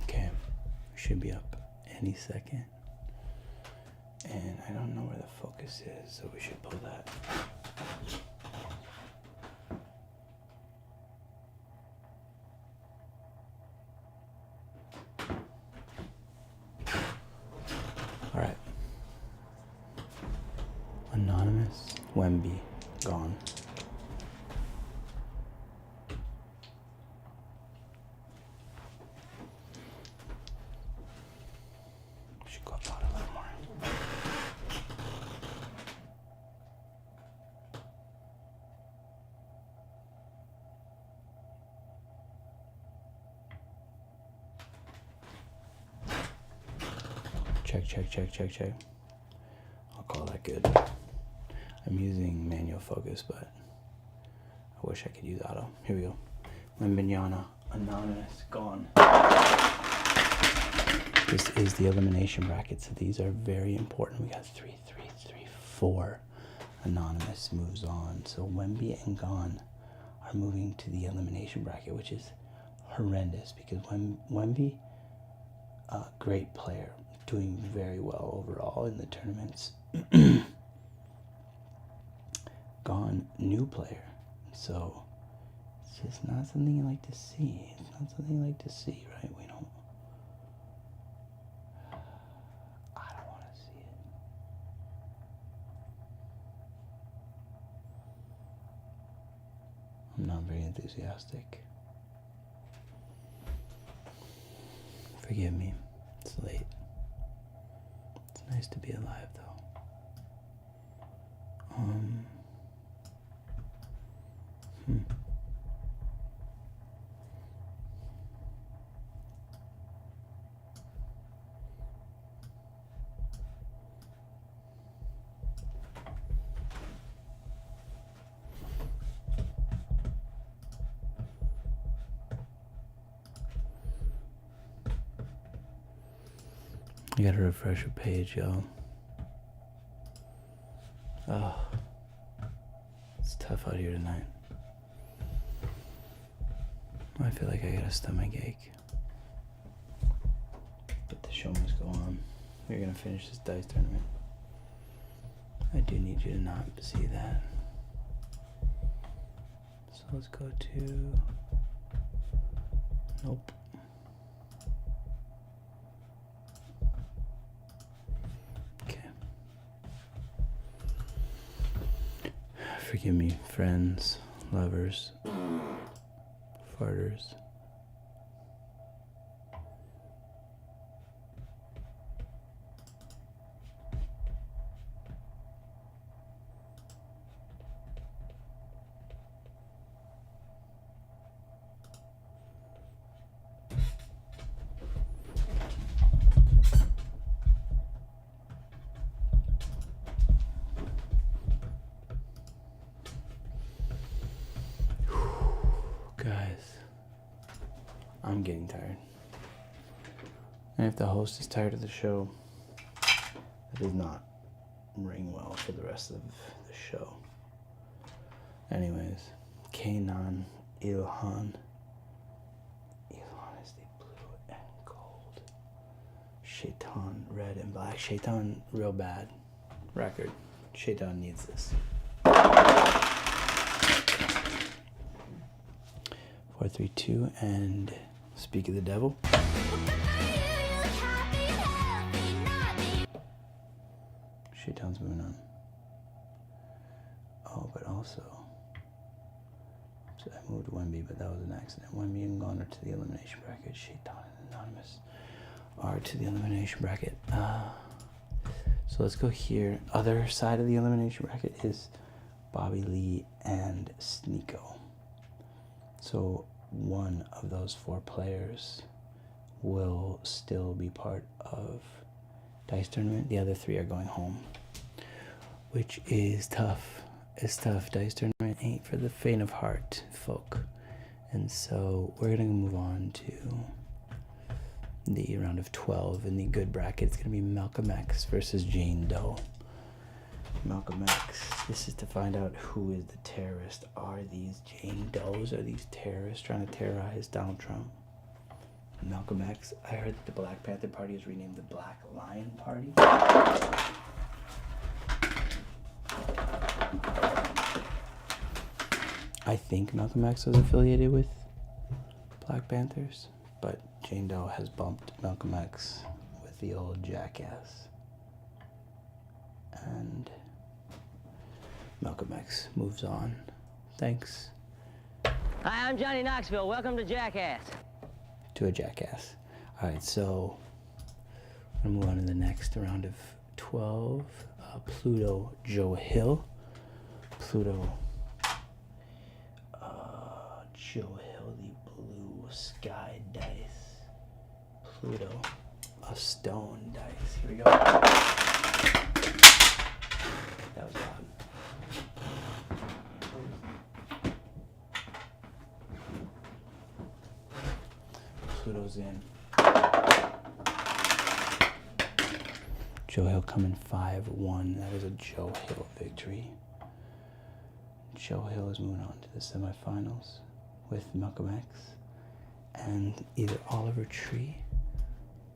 Okay, we should be up any second. And I don't know where the focus is, so we should pull that. All right. Anonymous, Wemby, Gone. Should go up on a little more. Check. I'll call that good. I'm using manual focus, but I wish I could use auto. Here we go. Wembanyama, Anonymous, Gone. This is the elimination bracket, so these are very important. We got 3, 3, 3, 4. Anonymous moves on. So Wemby and Gone are moving to the elimination bracket, which is horrendous because Wemby, great player, doing very well overall in the tournaments. Gone, new player. So it's just not something you like to see. It's not something you like to see, right? We don't. I don't want to see it. I'm not very enthusiastic. Forgive me. It's late. It's nice to be alive, though. I gotta refresh a page, y'all. Oh, it's tough out here tonight. I feel like I got a stomach ache. But the show must go on. We're gonna finish this dice tournament. I do need you to not see that. So let's go to... Nope. Forgive me, friends, lovers, farters. Guys, I'm getting tired. And if the host is tired of the show, that does not ring well for the rest of the show. Anyways, Kanan, Ilhan. Ilhan is the blue and gold. Shaitan, red and black. Shaitan, real bad record. Shaitan needs this. 4, 3, 2, and speak of the devil. Shaitan's moving on. Oh, but also, so I moved Wemby, but that was an accident. Wemby and Gone are to the elimination bracket. Shaitan and Anonymous are to the elimination bracket. So let's go here. Other side of the elimination bracket is Bobby Lee and Sneeko. So one of those 4 players will still be part of Dice Tournament. The other 3 are going home, which is tough. It's tough. Dice Tournament ain't for the faint of heart, folk. And so we're going to move on to the round of 12 in the good bracket. It's going to be Malcolm X versus Jane Doe. Malcolm X. This is to find out who is the terrorist. Are these Jane Does? Are these terrorists trying to terrorize Donald Trump? Malcolm X. I heard that the Black Panther Party is renamed the Black Lion Party. I think Malcolm X was affiliated with Black Panthers, but Jane Doe has bumped Malcolm X with the old jackass. And Malcolm X moves on. Thanks. Hi, I'm Johnny Knoxville. Welcome to Jackass. To a jackass. Alright, so I'm going to move on to the next round of 12. Pluto, Joe Hill. Pluto, Joe Hill, the blue sky dice. Pluto, a stone dice. Here we go. That was loud. Pluto's in. Joe Hill coming 5-1. That is a Joe Hill victory. Joe Hill is moving on to the semifinals with Malcolm X and either Oliver Tree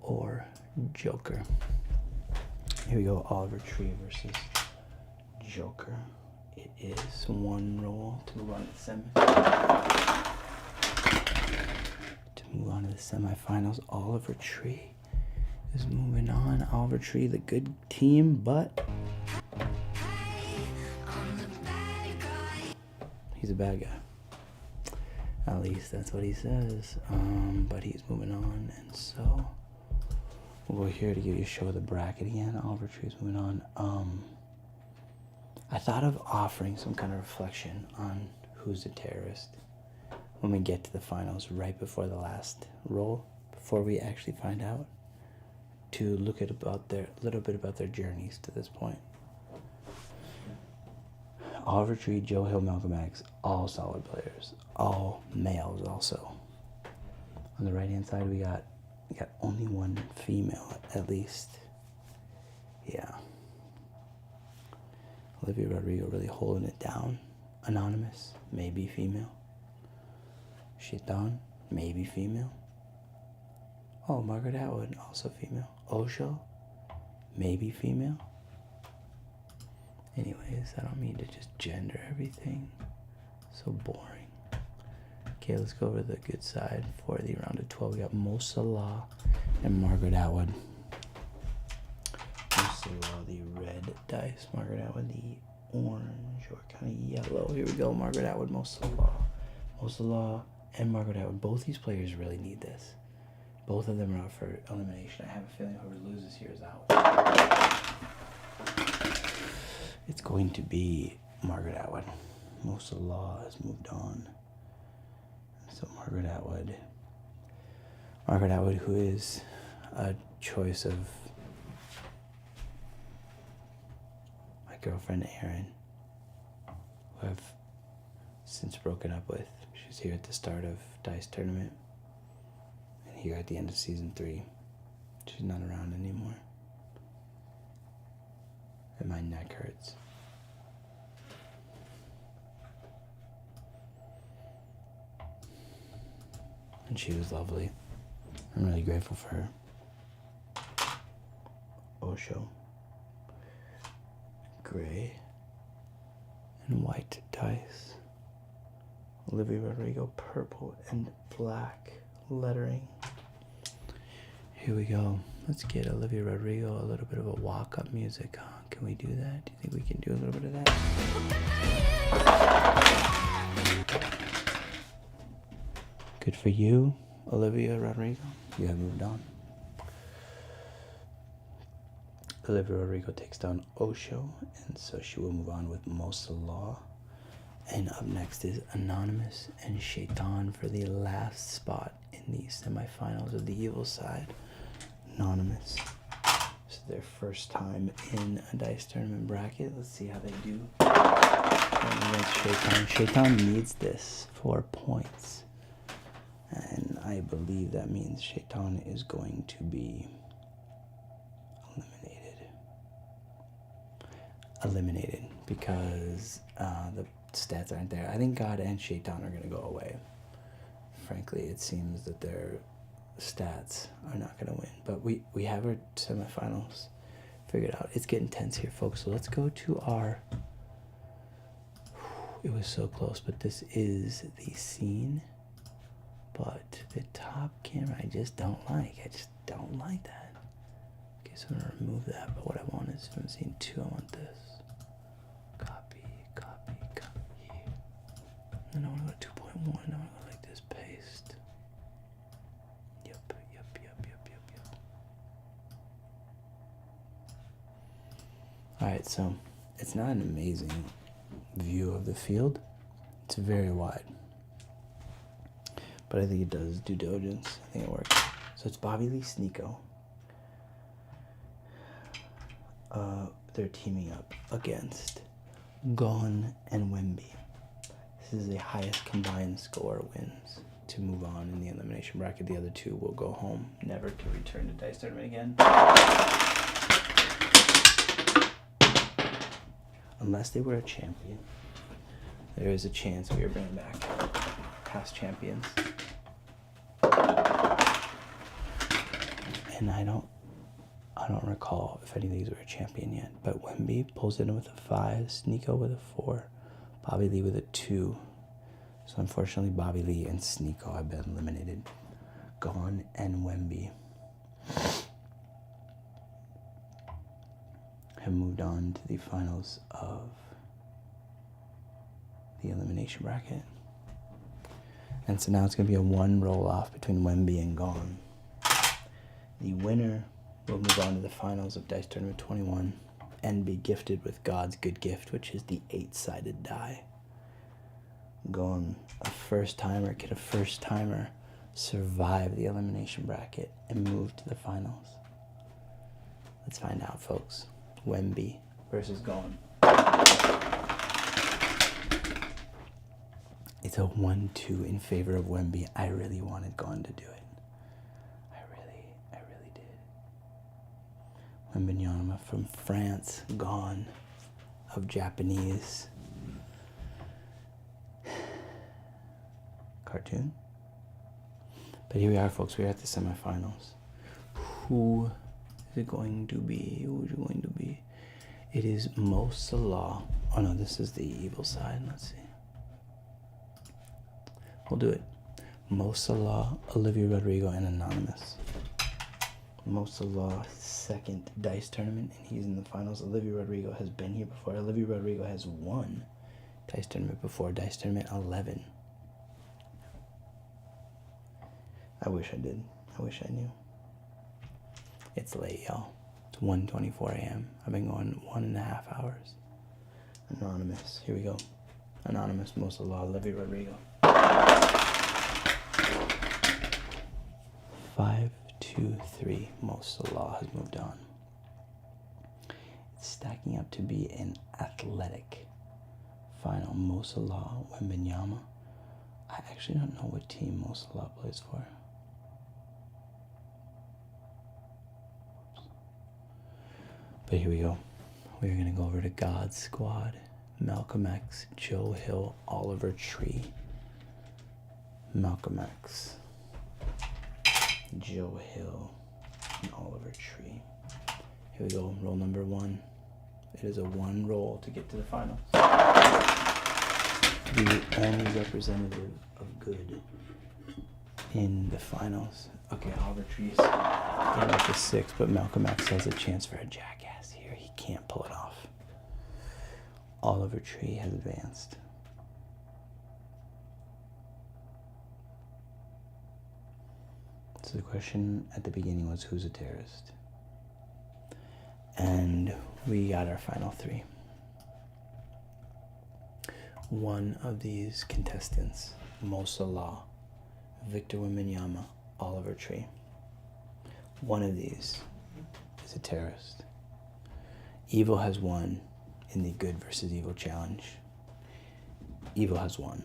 or Joker. Here we go, Oliver Tree versus Joker. It is 1 roll to move on to the semifinals. Oliver Tree is moving on. Oliver Tree, the good team, but he's a bad guy. At least that's what he says. But he's moving on, and so we'll go here to give you a show of the bracket again. Oliver Tree's moving on. I thought of offering some kind of reflection on who's a terrorist when we get to the finals, right before the last roll, before we actually find out, to look at a little bit about their journeys to this point. Oliver Tree, Joe Hill, Malcolm X, all solid players, all males also. On the right hand side we got only 1 female at least. Yeah. Olivia Rodrigo really holding it down. Anonymous, maybe female. Shaitan, maybe female. Oh, Margaret Atwood, also female. Osho, maybe female. Anyways, I don't mean to just gender everything. So boring. Okay, let's go over to the good side for the round of 12. We got Mo Salah and Margaret Atwood. Mo Salah, the red dice. Margaret Atwood, the orange or kind of yellow. Here we go, Margaret Atwood, Mo Salah. Mo Salah and Margaret Atwood. Both these players really need this. Both of them are out for elimination. I have a feeling whoever loses here is out. It's going to be Margaret Atwood. Mo Salah has moved on. So Margaret Atwood, who is a choice of my girlfriend Erin, who I've since broken up with. She's here at the start of Dice Tournament and here at the end of season 3. She's not around anymore. And my neck hurts. And she was lovely. I'm really grateful for her. Osho. Gray and white dice. Olivia Rodrigo, purple and black lettering. Here we go. Let's get Olivia Rodrigo a little bit of a walk-up music. Can we do that? Do you think we can do a little bit of that? Good for you, Olivia Rodrigo. You have moved on. Olivia Rodrigo takes down Osho, and so she will move on with Mo Salah. And up next is Anonymous and Shaitan for the last spot in the semifinals of the evil side. Anonymous. This is their first time in a dice tournament bracket. Let's see how they do. Against Shaitan. Shaitan needs this for points. And I believe that means Shaitan is going to be eliminated because the stats aren't there. I think God and Shaitan are going to go away. Frankly, it seems that their stats are not going to win. But we have our semifinals figured out. It's getting tense here, folks. So let's go to our... It was so close, but this is the scene. But the top camera, I just don't like. I just don't like that. Okay, so I'm going to remove that. But what I want is from scene 2, I want this. Copy, copy, copy. Then I want to go to 2.1. I want to go like this, paste. Yep. Alright, so it's not an amazing view of the field. It's very wide. But I think it does due diligence. I think it works. So it's Bobby Lee Sneeko. They're teaming up against Gon and Wemby. This is the highest combined score wins to move on in the elimination bracket. The other two will go home, never to return to Dice Tournament again. Unless they were a champion. There is a chance we are bringing back past champions. And I don't recall if any of these were a champion yet. But Wemby pulls in with a 5, Sneeko with a 4, Bobby Lee with a 2. So unfortunately, Bobby Lee and Sneeko have been eliminated. Gon and Wemby have moved on to the finals of the elimination bracket. And so now it's going to be a 1 roll-off between Wemby and Gon. The winner will move on to the finals of Dice Tournament 21 and be gifted with God's good gift, which is the 8-sided die. Gon, a first-timer, can a first-timer survive the elimination bracket and move to the finals? Let's find out, folks. Wemby versus Gon. It's a 1-2 in favor of Wemby. I really wanted Gon to do it. I really did. Wembenyama from France, Gon of Japanese cartoon. But here we are, folks. We're at the semifinals. Who is it going to be? Who is it going to be? It is Mo Salah. Oh no, this is the evil side. Let's see. We'll do it. Mo Salah, Olivia Rodrigo, and Anonymous. Mo Salah, second Dice Tournament, and he's in the finals. Olivia Rodrigo has been here before. Olivia Rodrigo has won Dice Tournament before. Dice Tournament 11. I wish I did. I wish I knew. It's late, y'all. It's 1:24 a.m. I've been going 1.5 hours. Anonymous. Here we go. Anonymous, Mo Salah, Olivia Rodrigo. 5-2-3. Mo Salah has moved on. It's stacking up to be an athletic final. Mo Salah, Wembenyama. I actually don't know what team Mo Salah plays for. But here we go. We're going to go over to God's squad. Malcolm X, Joe Hill, Oliver Tree. Malcolm X, Joe Hill, and Oliver Tree. Here we go, roll number 1. It is a 1 roll to get to the finals. The only representative of good in the finals. Okay, Oliver Tree's getting up to 6, but Malcolm X has a chance for a jackass here. He can't pull it off. Oliver Tree has advanced. So the question at the beginning was, who's a terrorist? And we got our final 3. one of these contestants, Mosa Law, Victor Wembanyama, Oliver Tree, one of these is a terrorist. Evil has won in the good versus evil challenge. Evil has won.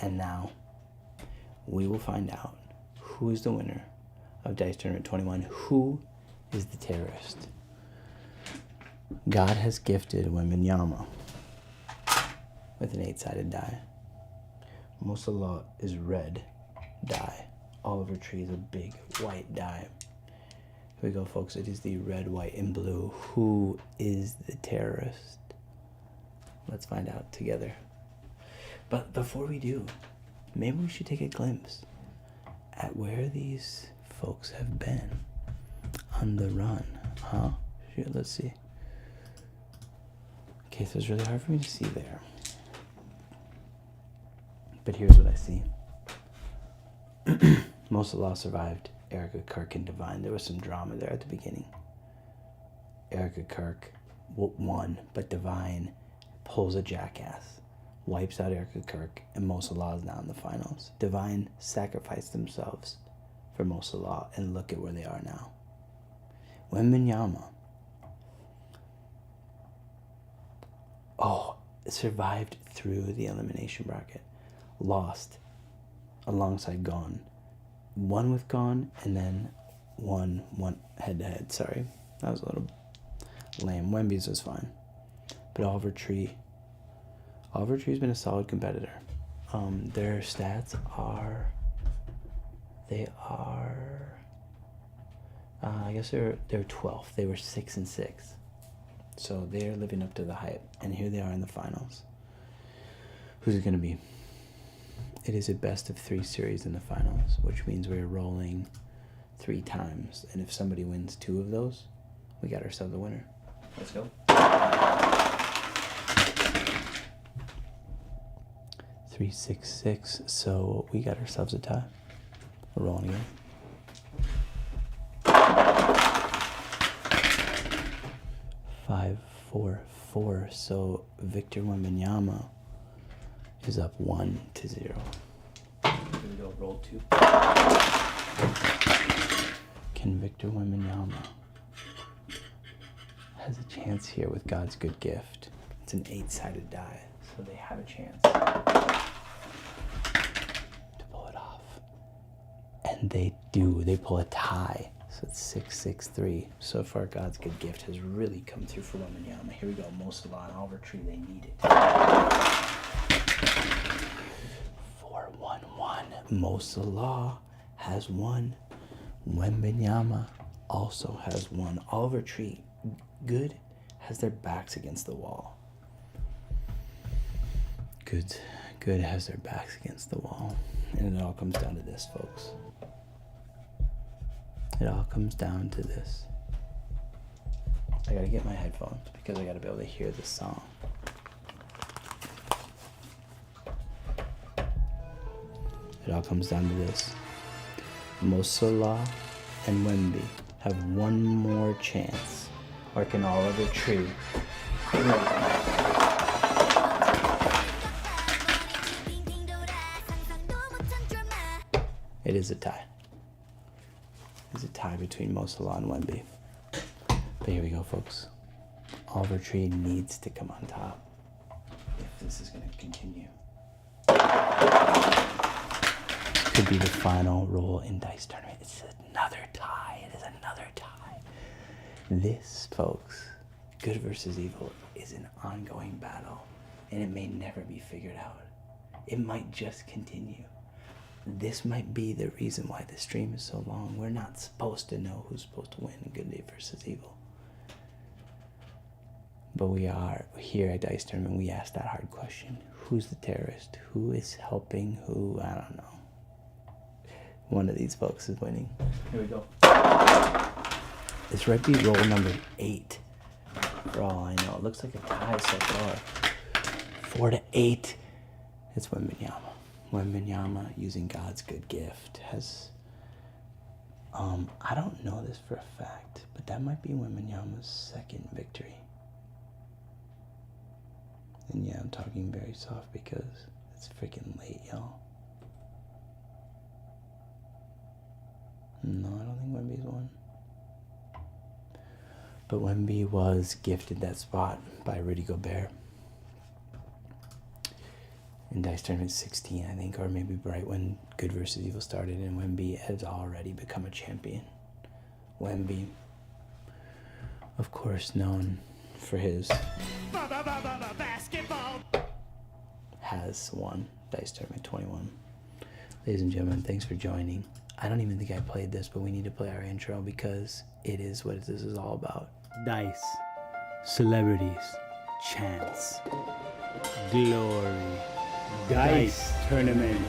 And now we will find out who is the winner of Dice Tournament 21. Who is the terrorist? God has gifted Wembanyama with an 8-sided die. Mosa Law is red die. Oliver Tree is a big white die. Here we go, folks. It is the red, white, and blue. Who is the terrorist? Let's find out together. But before we do, maybe we should take a glimpse at where these folks have been on the run, huh? Shoot, let's see. Okay, so it's really hard for me to see there. But here's what I see. Mosa Law survived Erica Kirk and Divine. There was some drama there at the beginning. Erica Kirk won, but Divine pulls a jackass, wipes out Erica Kirk, and Mosa Law is now in the finals. Divine sacrificed themselves for Mosa Law, and look at where they are now. Wembanyama, survived through the elimination bracket, lost alongside Gone, won with Gone, and then won head-to-head. Sorry, that was a little lame. Wemby's was fine, but Oliver Tree's been a solid competitor. Their stats are, I guess they're 12th. They were 6-6, so they're living up to the hype. And here they are in the finals. Who's it gonna be? It is a best-of-3 series in the finals, which means we're rolling 3 times. And if somebody wins 2 of those, we got ourselves a winner. Let's go. 3, 6, 6. So we got ourselves a tie. We're rolling again. 5, 4, 4. So Victor Wembanyama is up 1-0. Here we go. Roll 2. Can Victor Wembanyama has a chance here with God's good gift? It's an 8-sided die, so they have a chance to pull it off. And they do. They pull a tie. So it's 6-6-3. So far, God's good gift has really come through for Wembanyama. Here we go. Mosa Law and Oliver Tree, they need it. 4-1-1. Mosa Law has won. Wembanyama also has won. Oliver Tree, good, has their backs against the wall. Good has their backs against the wall. And it all comes down to this, folks. It all comes down to this. I gotta get my headphones because I gotta be able to hear the song. It all comes down to this. Mosa Law and Wemby have one more chance. Or can Oliver Tree? It is a tie. It's a tie between Mosa Law and Wemby. But here we go, folks. Oliver Tree needs to come on top if this is going to continue. Could be the final roll in Dice Tournament. It's another tie. It is another tie. This, folks, good versus evil, is an ongoing battle, and it may never be figured out. It might just continue. This might be the reason why the stream is so long. We're not supposed to know who's supposed to win good versus evil. But we are here at Dice Tournament. We ask that hard question. Who's the terrorist? Who is helping who? I don't know. One of these folks is winning. Here we go. This might be roll number 8. For all I know. It looks like a tie so far. 4-8. It's Wembanyama. Wembanyama, using God's good gift, has, I don't know this for a fact, but that might be Wembanyama's second victory. And yeah, I'm talking very soft because it's freaking late, y'all. No, I don't think Wemby's won. But Wemby was gifted that spot by Rudy Gobert in Dice Tournament 16, I think, or maybe right when Good vs. Evil started, and Wemby has already become a champion. Wemby, of course, known for his basketball. has won Dice Tournament 21. Ladies and gentlemen, thanks for joining. I don't even think I played this, but we need to play our intro because it is what this is all about. Dice, celebrities, chance, glory, Dice Tournament.